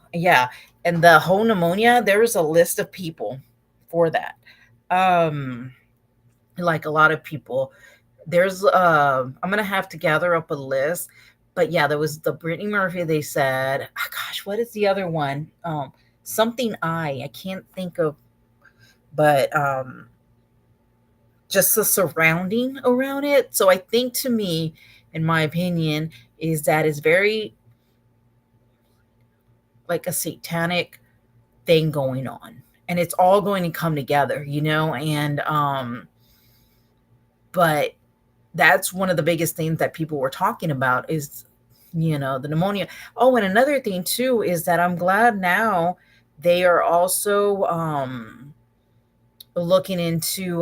And the whole pneumonia, there is a list of people for that. Like a lot of people, there's I'm gonna have to gather up a list, but yeah, there was the Brittany Murphy. They said, oh, gosh, what is the other one? Something I can't think of, but just the surrounding around it. So I think, to me, in my opinion, is that it's very like a satanic thing going on, and it's all going to come together, and but that's one of the biggest things that people were talking about is, the pneumonia. Oh, and another thing too is that I'm glad now they are also looking into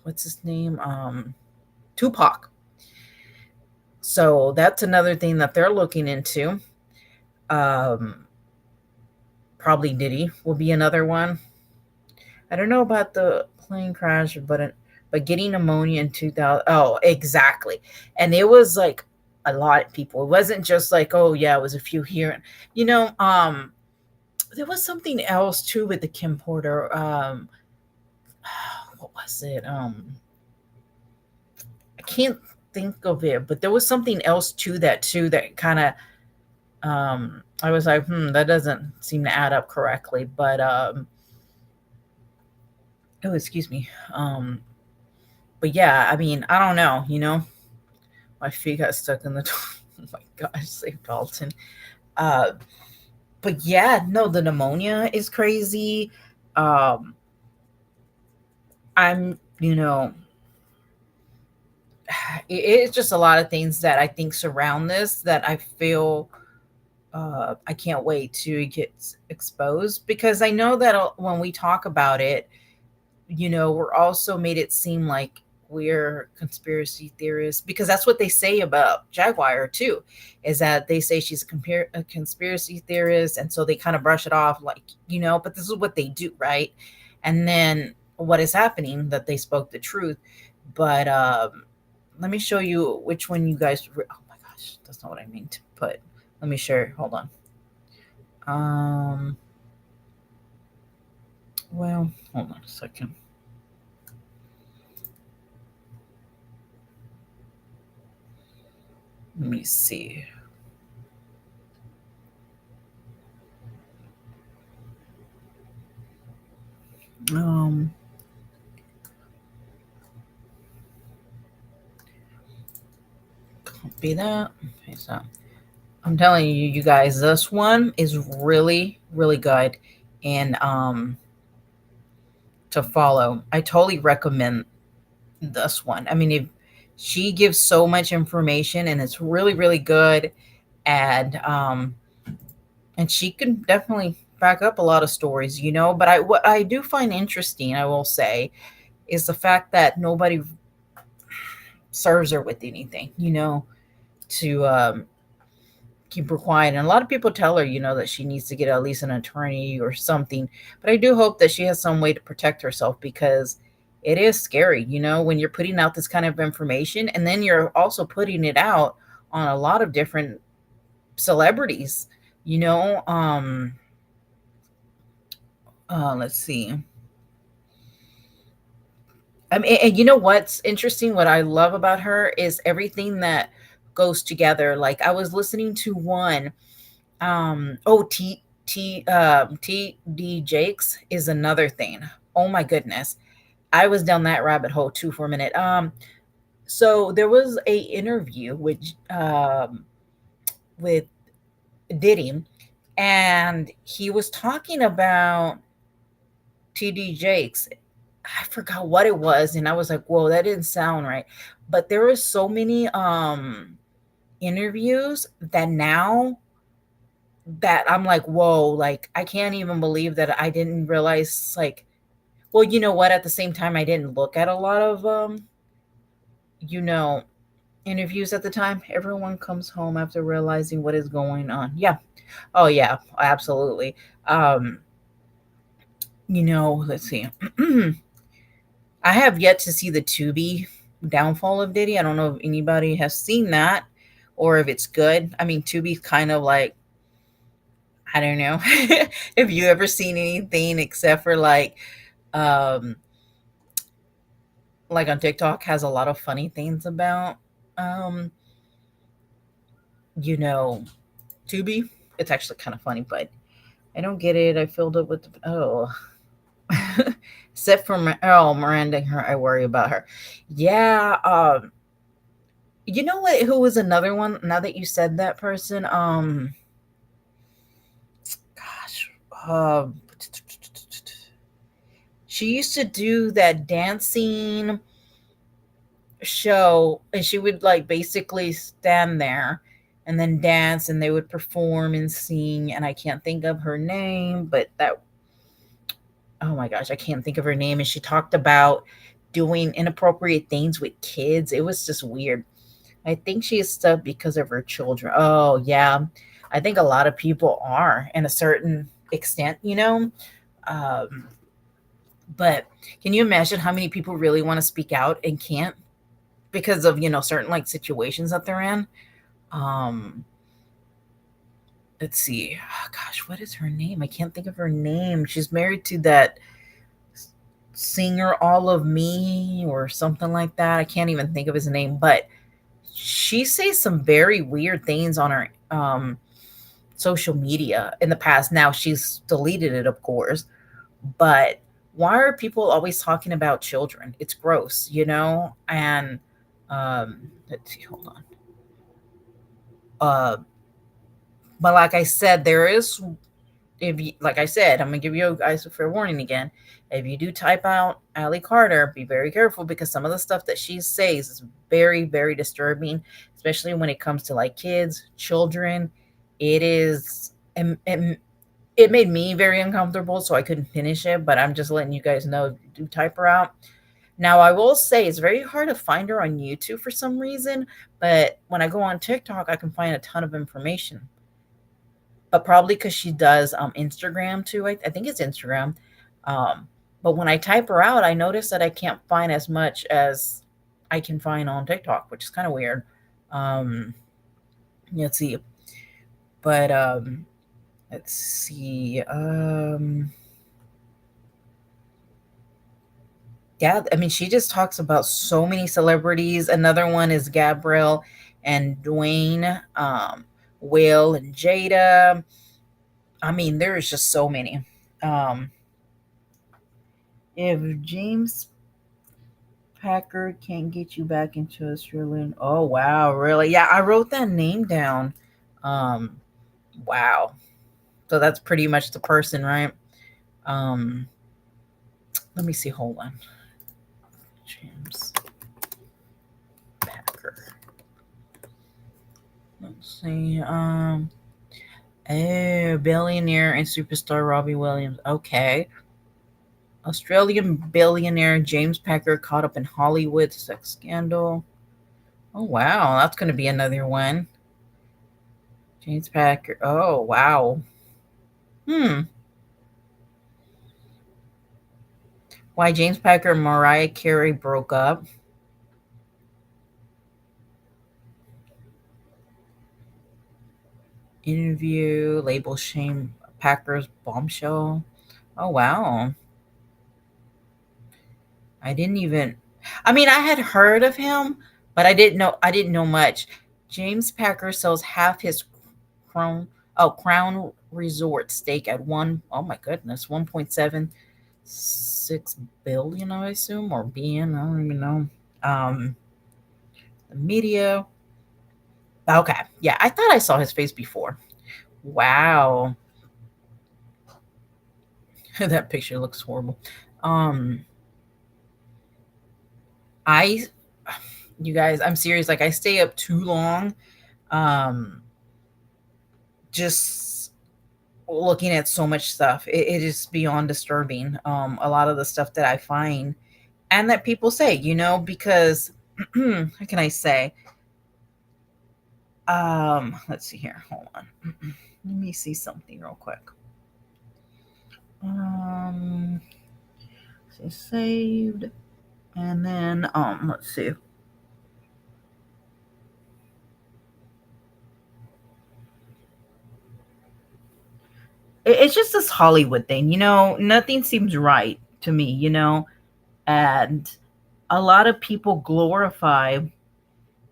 what's his name? Tupac. So that's another thing that they're looking into. Probably Diddy will be another one. I don't know about the plane crash, but getting pneumonia in 2000. Oh, exactly. And it was like a lot of people. It wasn't just like, oh yeah, it was a few here. There was something else too with the Kim Porter. What was it? I can't think of it, but there was something else to that too that kind of I was like, that doesn't seem to add up correctly. But oh, excuse me. But yeah, I mean, I don't know, my feet got stuck in the oh my gosh, save Dalton. But yeah, no, the pneumonia is crazy. I'm, it's just a lot of things that I think surround this that I feel I can't wait to get exposed, because I know that when we talk about it, we're also made it seem like we're conspiracy theorists, because that's what they say about Jaguar too, is that they say she's a conspiracy theorist, and so they kind of brush it off like, but this is what they do, right? And then what is happening, that they spoke the truth. But let me show you which one you guys oh my gosh, that's not what I mean to put. Let me share. Hold on. Well, hold on a second. Let me see. Copy that. Okay, so I'm telling you guys, this one is really, really good, and to follow. I totally recommend this one. I mean, if she gives so much information, and it's really, really good, and she can definitely back up a lot of stories, But what I do find interesting, I will say, is the fact that nobody serves her with anything, to keep her quiet. And a lot of people tell her, that she needs to get at least an attorney or something. But I do hope that she has some way to protect herself, because it is scary, when you're putting out this kind of information, and then you're also putting it out on a lot of different celebrities, let's see. I mean, and you know what's interesting? What I love about her is everything that goes together. Like, I was listening to one. T.D. Jakes is another thing. Oh my goodness, I was down that rabbit hole too for a minute. So there was a interview with Diddy, and he was talking about T.D. Jakes. I forgot what it was, and I was like, whoa, that didn't sound right. But there were so many interviews that now that I'm like, whoa, like, I can't even believe that I didn't realize, like, well, you know what? At the same time, I didn't look at a lot of, interviews at the time. Everyone comes home after realizing what is going on. Yeah. Oh, yeah, absolutely. Let's see. I have yet to see the Tubi downfall of Diddy. I don't know if anybody has seen that or if it's good. I mean, Tubi's kind of like, I don't know if you ever seen anything except for like um like on TikTok has a lot of funny things about um you know Tubi. It's actually kind of funny, but I don't get it. I filled it with except for Miranda. Her, I worry about her. Yeah. You know what? Who was another one? Now that you said that person, gosh, she used to do that dancing show, and she would like basically stand there and then dance, and they would perform and sing. And I can't think of her name, but that, oh my gosh, I can't think of her name. And she talked about doing inappropriate things with kids. It was just weird. I think she is stuck because of her children. Oh, yeah. I think a lot of people are in a certain extent, you know? Um, but can you imagine how many people really want to speak out and can't because of, certain like situations that they're in? Um, let's see. Oh, gosh, what is her name? I can't think of her name. She's married to that singer All of Me or something like that. I can't even think of his name, but she says some very weird things on her social media in the past. Now she's deleted it, of course, but why are people always talking about children? It's gross, And let's see, hold on. But like I said, there is, if you, like I said, I'm gonna give you guys a fair warning again. If you do type out Allie Carter, be very careful because some of the stuff that she says is very, very disturbing, especially when it comes to like kids, children. It is, and it made me very uncomfortable, so I couldn't finish it. But I'm just letting you guys know if you do type her out. Now, I will say it's very hard to find her on YouTube for some reason, but when I go on TikTok, I can find a ton of information. But probably because she does Instagram too. I think it's Instagram. But when I type her out, I notice that I can't find as much as I can find on TikTok, which is kind of weird. Let's see. But let's see. Yeah, I mean, she just talks about so many celebrities. Another one is Gabrielle and Dwayne, Will and Jada. I mean, there's just so many. Um, if James Packer can't get you back into Australian, oh wow, really? Yeah, I wrote that name down. Um, wow. So that's pretty much the person, right? Um, let me see. Hold on. James Packer. Let's see. Billionaire and superstar Robbie Williams. Okay. Australian billionaire James Packer caught up in Hollywood sex scandal. Oh wow, that's going to be another one. James Packer. Oh wow. Why James Packer and Mariah Carey broke up. Interview, label shame Packer's bombshell. Oh wow. I didn't even, I mean, I had heard of him, but I didn't know much. James Packer sells half his Crown Resort stake at oh my goodness, 1.76 billion, I assume, or billion, I don't even know. The media. Okay. Yeah, I thought I saw his face before. Wow. That picture looks horrible. I You guys, I'm serious. Like I stay up too long. Just looking at so much stuff. It is beyond disturbing. A lot of the stuff that I find and that people say, because how can I say? Let's see here. Hold on. Let me see something real quick. So saved. And then let's see. It's just this Hollywood thing, nothing seems right to me, you know, and a lot of people glorify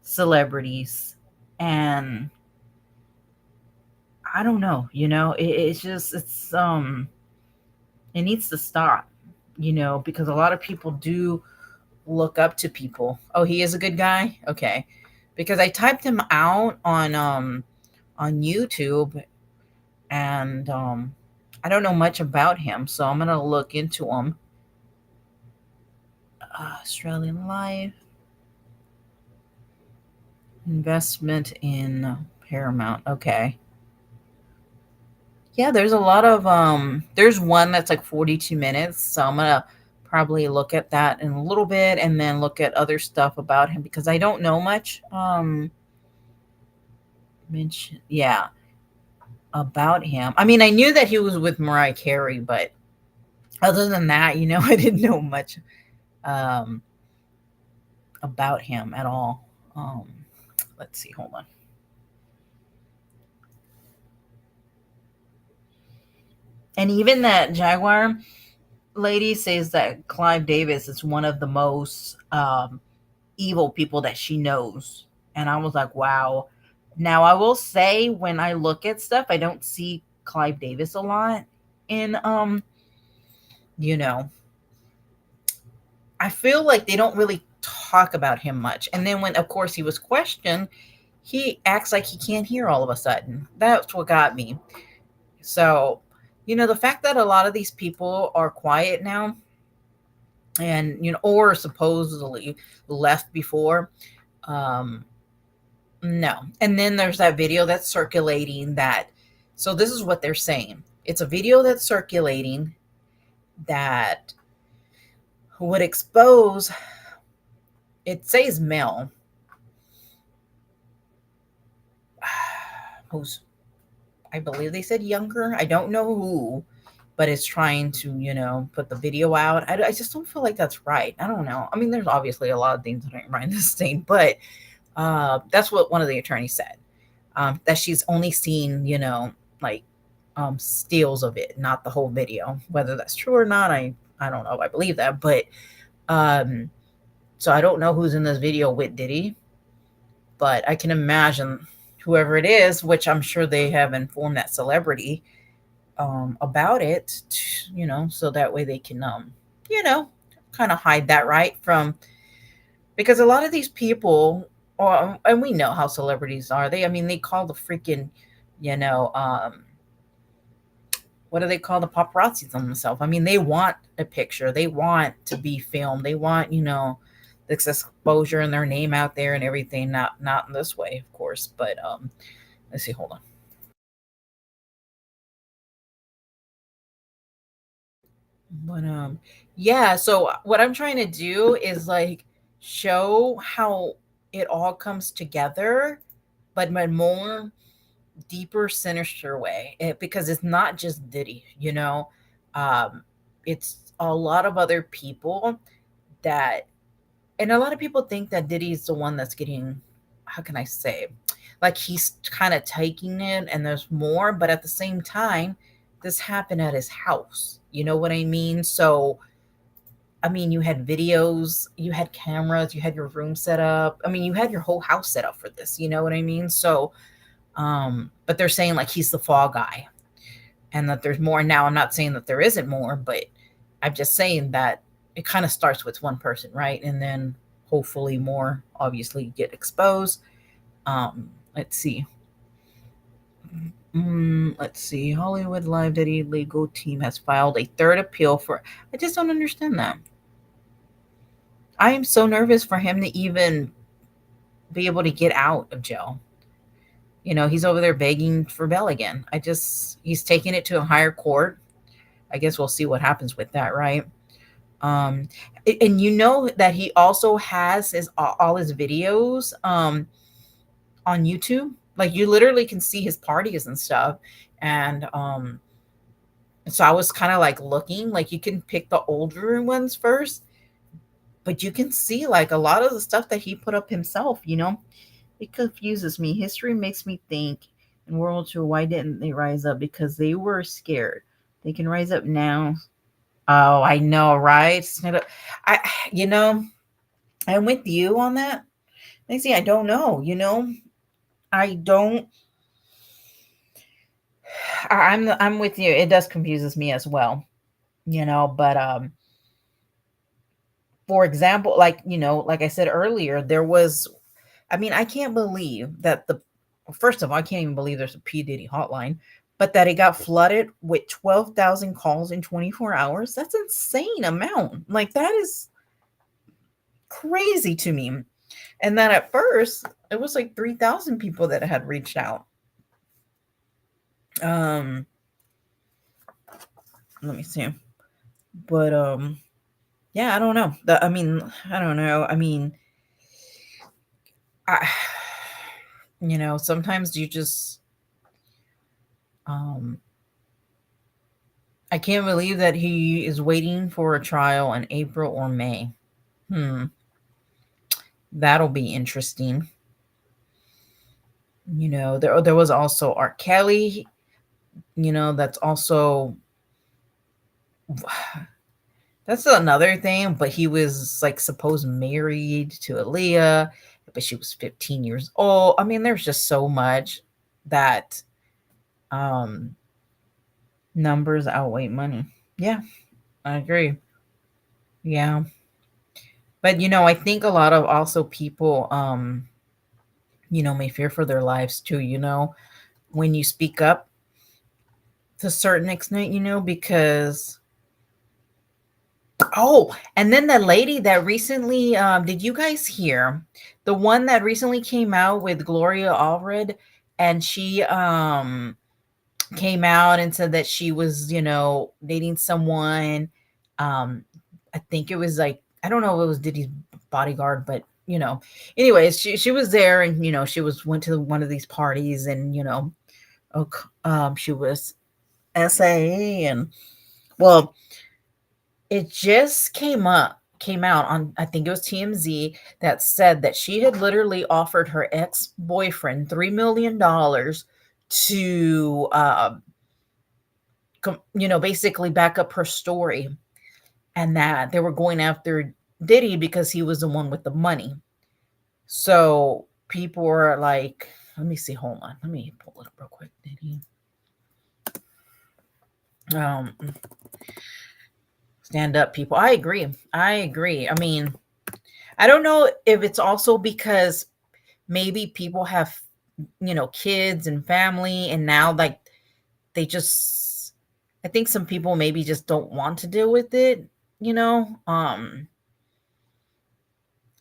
celebrities, and I don't know, you know, it's just, it needs to stop, you know, because a lot of people do look up to people. Oh, he is a good guy? Okay. Because I typed him out on YouTube, and I don't know much about him, so I'm gonna look into him. Australian Life, investment in Paramount. Okay. Yeah, there's a lot of there's one that's like 42 minutes, so I'm gonna probably look at that in a little bit and then look at other stuff about him because I don't know much mention yeah, about him. I mean, I knew that he was with Mariah Carey, but other than that, you know, I didn't know much um about him at all. Let's see, hold on. And even that Jaguar lady says that Clive Davis is one of the most evil people that she knows. And I was like, wow. Now, I will say when I look at stuff, I don't see Clive Davis a lot in, you know, I feel like they don't really talk about him much. And then when, of course, he was questioned, he acts like he can't hear all of a sudden. That's what got me. So, you know, the fact that a lot of these people are quiet now and, you know, or supposedly left before, um, no. And then there's that video that's circulating that. So this is what they're saying. It's a video that's circulating that would expose, it says male, who's, I believe they said younger. I don't know who, but it's trying to, you know, put the video out. I just don't feel like that's right. I don't know. I mean, there's obviously a lot of things that aren't right in this thing, but that's what one of the attorneys said. That she's only seen, you know, like steals of it, not the whole video. Whether that's true or not, I don't know if I believe that, but so I don't know who's in this video with Diddy, but I can imagine whoever it is, which I'm sure they have informed that celebrity about it, you know, so that way they can, you know, kind of hide that right from, because a lot of these people, and we know how celebrities are. I mean, they call the freaking, you know, what do they call the paparazzis on themselves? I mean, they want a picture. They want to be filmed. They want, you know, this exposure and their name out there and everything. Not in this way, of course, but let's see, hold on. But yeah, so what I'm trying to do is like show how it all comes together, but my more deeper, sinister way. Because it's not just Diddy, you know. Um, it's a lot of other people that, and a lot of people think that Diddy's the one that's getting, how can I say, like he's kind of taking it and there's more, but at the same time, this happened at his house. You know what I mean? So, I mean, you had videos, you had cameras, you had your room set up. I mean, you had your whole house set up for this. You know what I mean? So, but they're saying like he's the fall guy and that there's more. Now, I'm not saying that there isn't more, but I'm just saying that it kind of starts with one person, right? And then hopefully more obviously get exposed. Let's see. Let's see. Hollywood Live Diddy legal team has filed a third appeal for. I just don't understand that. I am so nervous for him to even be able to get out of jail. You know, he's over there begging for bail again. He's taking it to a higher court. I guess we'll see what happens with that, right? And you know that he also has all his videos on YouTube. Like you literally can see his parties and stuff. And so I was kind of like looking, like you can pick the older ones first, but you can see like a lot of the stuff that he put up himself, you know. It confuses me. History makes me think in World War II, why didn't they rise up? Because they were scared. They can rise up now. Oh, I know, right? You know, I'm with you on that. Lacey, I don't know. I don't. I'm with you. It does confuses me as well. But for example, like I said earlier, there was. I mean, I can't believe that first of all, I can't even believe there's a P Diddy hotline, but that it got flooded with 12,000 calls in 24 hours. That's insane amount. Like that is crazy to me. And then at first, it was like 3,000 people that had reached out. Let me see. But yeah, I don't know. I don't know. I sometimes you just I can't believe that he is waiting for a trial in April or May. That'll be interesting. There was also R.Kelly, that's also that's another thing, but he was like supposed married to Aaliyah, but she was 15 years old. I mean, there's just so much that numbers outweigh money. Yeah, I agree. Yeah. But I think a lot of also people may fear for their lives too, when you speak up to a certain extent, because and then the lady that recently did you guys hear the one that recently came out with Gloria Allred, and she came out and said that she was, dating someone. I think it was like, I don't know if it was Diddy's bodyguard, but anyways, she was there, and she went to one of these parties, and she was SA, and well, it just came out on, I think it was TMZ, that said that she had literally offered her ex-boyfriend $3 million to basically back up her story, and that they were going after Diddy because he was the one with the money. So people were like, let me see, hold on, let me pull it up real quick. Diddy. Stand up, people. I agree. I mean, I don't know if it's also because maybe people have, kids and family, and now like they just, I think some people maybe just don't want to deal with it,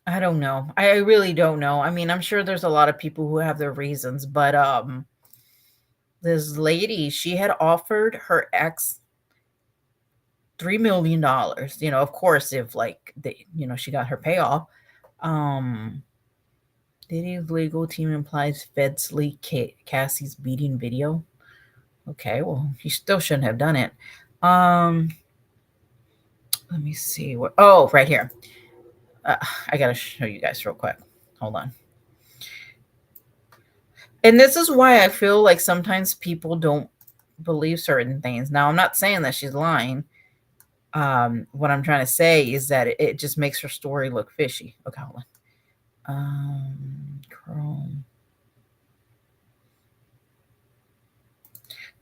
I don't know. I really don't know. I mean, I'm sure there's a lot of people who have their reasons, but this lady, she had offered her ex $3 million, of course, if like she got her payoff. Diddy's legal team implies feds leak Cassie's beating video. Okay, well, he still shouldn't have done it. Let me see what. Oh, right here. I gotta show you guys real quick. Hold on. And this is why I feel like sometimes people don't believe certain things. Now, I'm not saying that she's lying. What I'm trying to say is that it just makes her story look fishy. Okay, hold on. Chrome.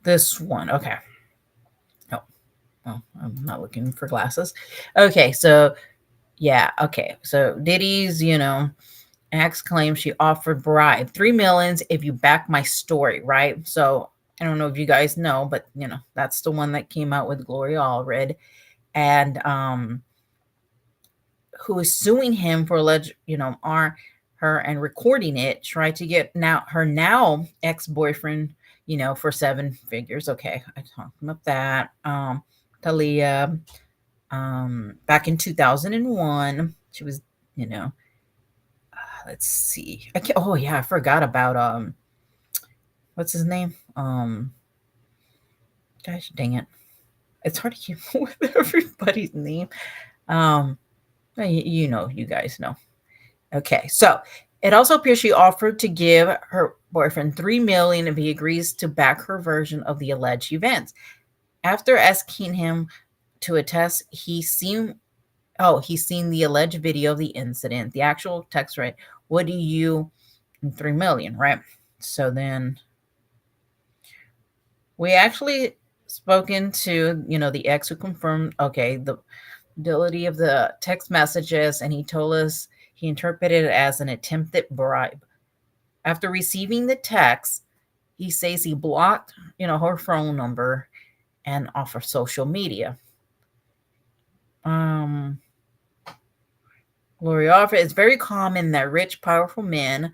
This one. Okay. Oh, I'm not looking for glasses. Okay, so yeah. Okay, so Diddy's, ex claims she offered bribe $3 million if you back my story, right? So I don't know if you guys know, but that's the one that came out with Gloria Allred, and who is suing him for alleged, her and recording it, tried to get her ex-boyfriend, for 7 figures. Okay, I talked about that. Talia, back in 2001, she was, let's see. Oh yeah, I forgot about what's his name? Gosh dang it. It's hard to keep with everybody's name. You guys know. Okay, so it also appears she offered to give her boyfriend $3 million if he agrees to back her version of the alleged events. After asking him to attest he's seen the alleged video of the incident, the actual text, right? What do you, 3 million, right? So then we actually spoken to, the ex who confirmed, okay, the validity of the text messages, and he told us he interpreted it as an attempted bribe. After receiving the text, he says he blocked, her phone number and off of social media. Lori offered, it's very common that rich, powerful men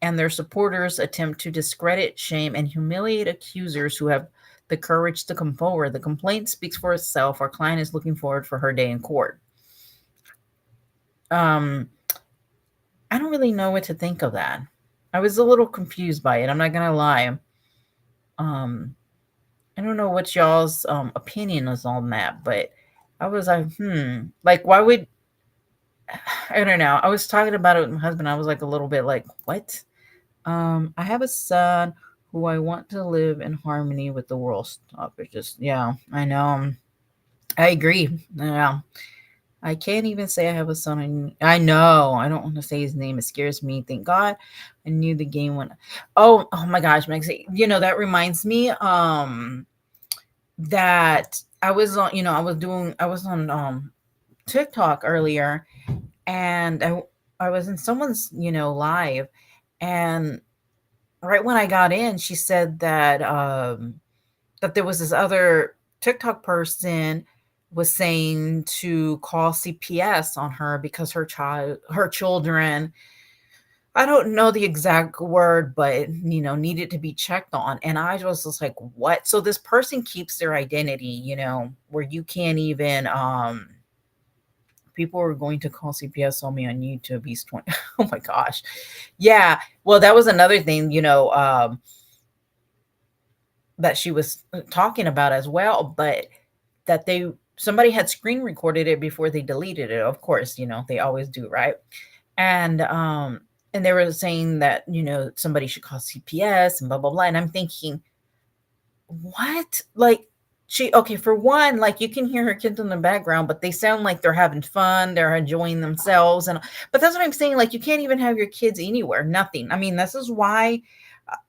and their supporters attempt to discredit, shame, and humiliate accusers who have the courage to come forward. The complaint speaks for itself. Our client is looking forward for her day in court. I don't really know what to think of that. I was a little confused by it. I'm not gonna lie. I don't know what y'all's opinion is on that, but I was like, like, why would, I don't know. I was talking about it with my husband. I was like a little bit like, what? I have a son who I want to live in harmony with the world. Stop it. Just, yeah, I know. I agree. Yeah. I can't even say I have a son. I know. I don't want to say his name. It scares me. Thank God I knew the game when. Oh my gosh, Max. That reminds me that I was on, I was on TikTok earlier, and I was in someone's, live, and right when I got in, she said that that there was this other TikTok person was saying to call CPS on her because her children, I don't know the exact word, but needed to be checked on. And I was just like, what? So this person keeps their identity, where you can't even people are going to call CPS on me on YouTube. He's 20. Oh my gosh. Yeah. Well, that was another thing, that she was talking about as well, but that somebody had screen recorded it before they deleted it. Of course, they always do, right? And they were saying that, somebody should call CPS and blah, blah, blah. And I'm thinking, what? Like, okay, for one, like, you can hear her kids in the background, but they sound like they're having fun. They're enjoying themselves. But that's what I'm saying. Like, you can't even have your kids anywhere, nothing. I mean, this is why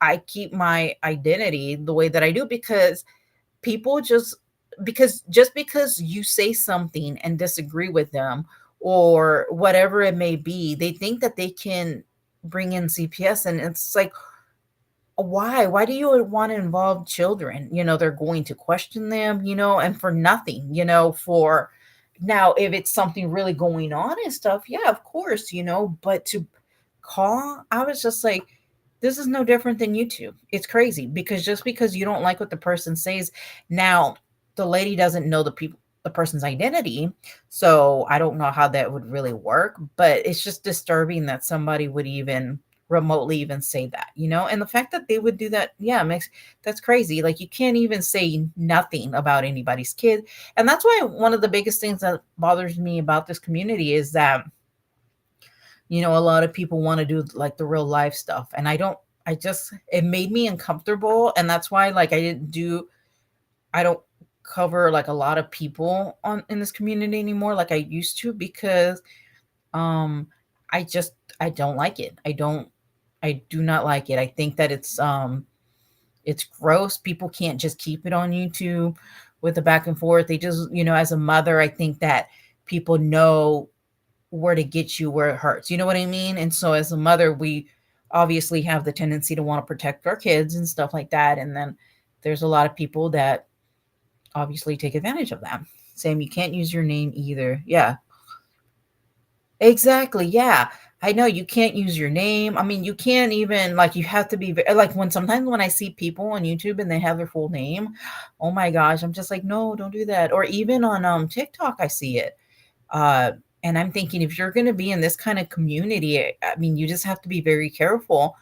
I keep my identity the way that I do, because people because you say something and disagree with them or whatever it may be, they think that they can bring in CPS. And it's like, why do you want to involve children? They're going to question them, and for nothing, for now, if it's something really going on and stuff, yeah, of course, but to call, I was just like, this is no different than YouTube. It's crazy, because just because you don't like what the person says, now the lady doesn't know the person's identity, so I don't know how that would really work, but it's just disturbing that somebody would even remotely even say that, and the fact that they would do that, yeah, that's crazy. Like, you can't even say nothing about anybody's kid. And that's why one of the biggest things that bothers me about this community is that, a lot of people want to do like the real life stuff, and it made me uncomfortable. And that's why, like, I don't cover like a lot of people in this community anymore like I used to, because I don't like it. I do not like it. I think that it's gross. People can't just keep it on YouTube with the back and forth. They just, as a mother, I think that people know where to get you where it hurts. You know what I mean? And so as a mother, we obviously have the tendency to want to protect our kids and stuff like that. And then there's a lot of people that obviously take advantage of that. Sam, you can't use your name either. Yeah. Exactly. Yeah. I know you can't use your name. I mean, you can't even, like, you have to be like, sometimes when I see people on YouTube and they have their full name, oh my gosh, I'm just like, no, don't do that. Or even on TikTok, I see it. And I'm thinking, if you're going to be in this kind of community, I mean, you just have to be very careful,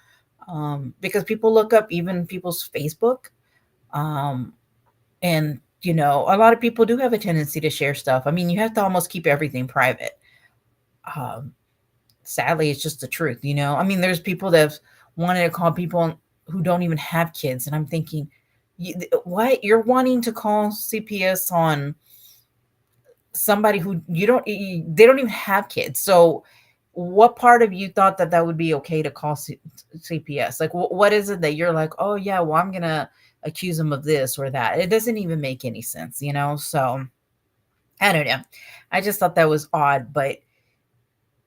because people look up even people's Facebook. And, a lot of people do have a tendency to share stuff. I mean, you have to almost keep everything private. Sadly, it's just the truth, I mean, there's people that have wanted to call people who don't even have kids. And I'm thinking, what? You're wanting to call CPS on somebody who they don't even have kids. So what part of you thought that that would be okay to call CPS? Like, what is it that you're like, oh yeah, well, I'm gonna accuse them of this or that? It doesn't even make any sense, you know? So I don't know. I just thought that was odd, but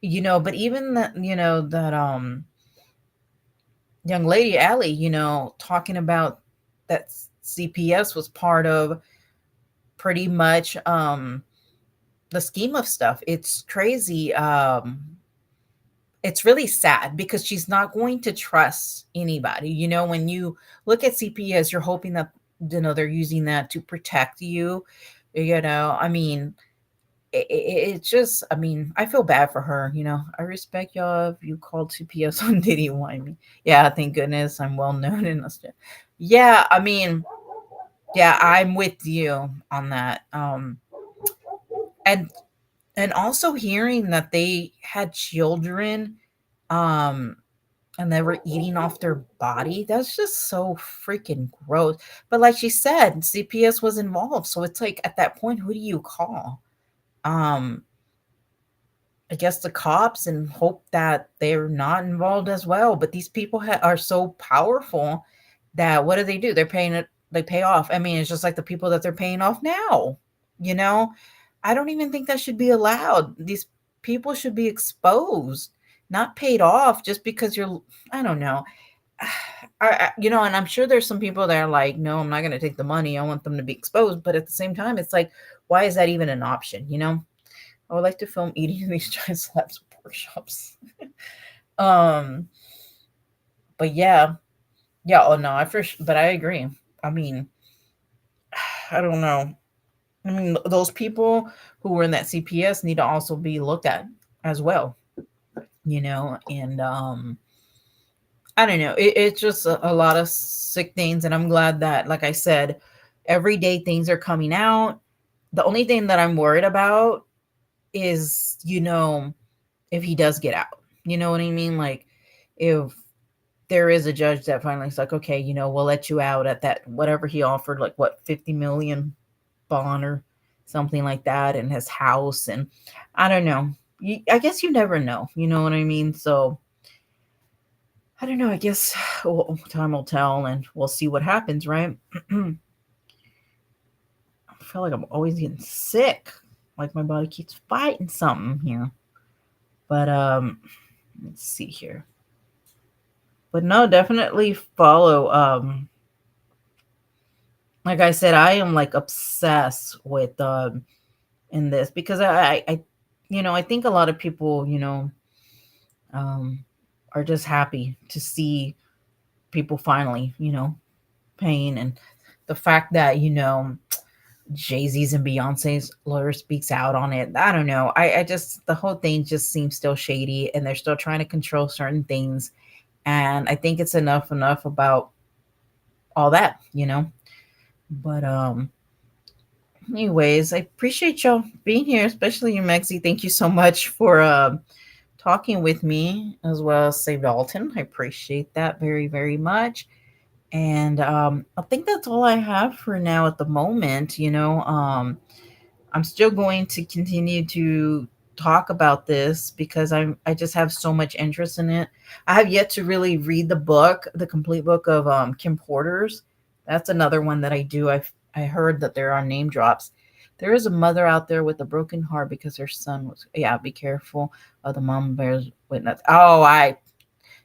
but even that, that young lady Allie, talking about that CPS was part of pretty much the scheme of stuff. It's crazy. It's really sad because she's not going to trust anybody. When you look at CPS, you're hoping that they're using that to protect you. I mean, it's just, I mean, I feel bad for her. I respect y'all if you called CPS on Diddy. Why me? Yeah, thank goodness I'm well known in Australia. Yeah, I mean, yeah, I'm with you on that. And also hearing that they had children, um, and they were eating off their body. That's just so freaking gross. But like she said, CPS was involved. So it's like at that point, who do you call? Um, I guess the cops, and hope that they're not involved as well. But these people are so powerful that what do? They're paying it. They pay off. I mean, it's just like the people that they're paying off now. You know, I don't even think that should be allowed. These people should be exposed, not paid off just because you're. I don't know. And I'm sure there's some people that are like, no, I'm not going to take the money. I want them to be exposed. But at the same time, it's like, why is that even an option? I would like to film eating in these giant slabs of pork chops. But yeah. Oh no, but I agree. I mean, I don't know. I mean, those people who were in that CPS need to also be looked at as well, and I don't know. It's just a lot of sick things, and I'm glad that, like I said, every day things are coming out. The only thing that I'm worried about is, if he does get out. You know what I mean? Like, if there is a judge that finally is like, okay, we'll let you out at that, whatever he offered, like what, 50 million bond or something like that, and his house. And I don't know. I guess you never know. You know what I mean? So I don't know. I guess time will tell, and we'll see what happens, right? I feel like I'm always getting sick. Like my body keeps fighting something here. But let's see here. But no, definitely follow. Like I said, I am like obsessed with in this, because I think a lot of people, are just happy to see people finally, paying, and the fact that, Jay-Z's and Beyonce's lawyer speaks out on it. I don't know. I just, the whole thing just seems still shady, and they're still trying to control certain things. And I think it's enough about all that, But anyways, I appreciate y'all being here, especially you, Mexi. Thank you so much for talking with me, as well as Save Dalton. I appreciate that very, very much. And I think that's all I have for now at the moment. I'm still going to continue to talk about this because I just have so much interest in it. I have yet to really read the complete book of Kim Porter's. That's another one that I do. I heard that there are name drops. There is a mother out there with a broken heart because her son was. Yeah, be careful of the mom bears witness.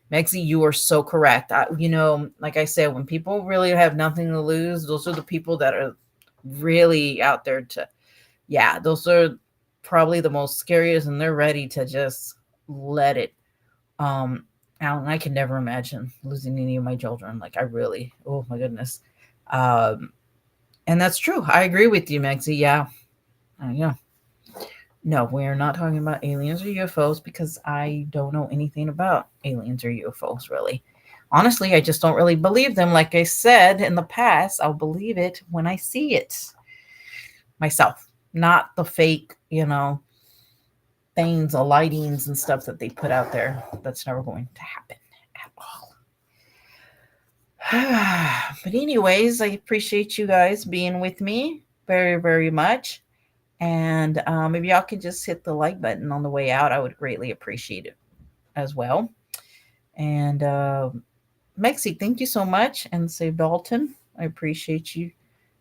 Mexi, you are so correct. Like I said, when people really have nothing to lose, those are the people that are really out there to. Yeah, those are probably the most scariest, and they're ready to just let it out. And I can never imagine losing any of my children. Like, I really, oh my goodness. And that's true. I agree with you, Mexi. Yeah. Yeah. No, we're not talking about aliens or UFOs, because I don't know anything about aliens or UFOs, really. Honestly, I just don't really believe them. Like I said in the past, I'll believe it when I see it myself, not the fake, things, or lightings and stuff that they put out there. That's never going to happen at all. But anyways, I appreciate you guys being with me very, very much. And maybe y'all could just hit the like button on the way out. I would greatly appreciate it as well. And Mexi, thank you so much. And Save Dalton, I appreciate you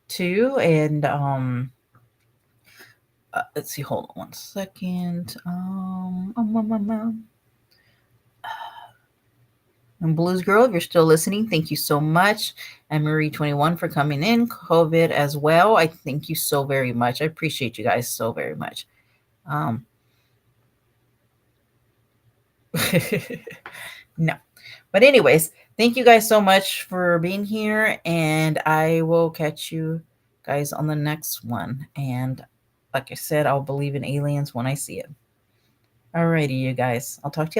too. And let's see, hold on one second. And Blues Girl, if you're still listening, thank you so much. And Marie21 for coming in. COVID as well. I thank you so very much. I appreciate you guys so very much. No. But anyways, thank you guys so much for being here. And I will catch you guys on the next one. And like I said, I'll believe in aliens when I see it. Alrighty, you guys. I'll talk to you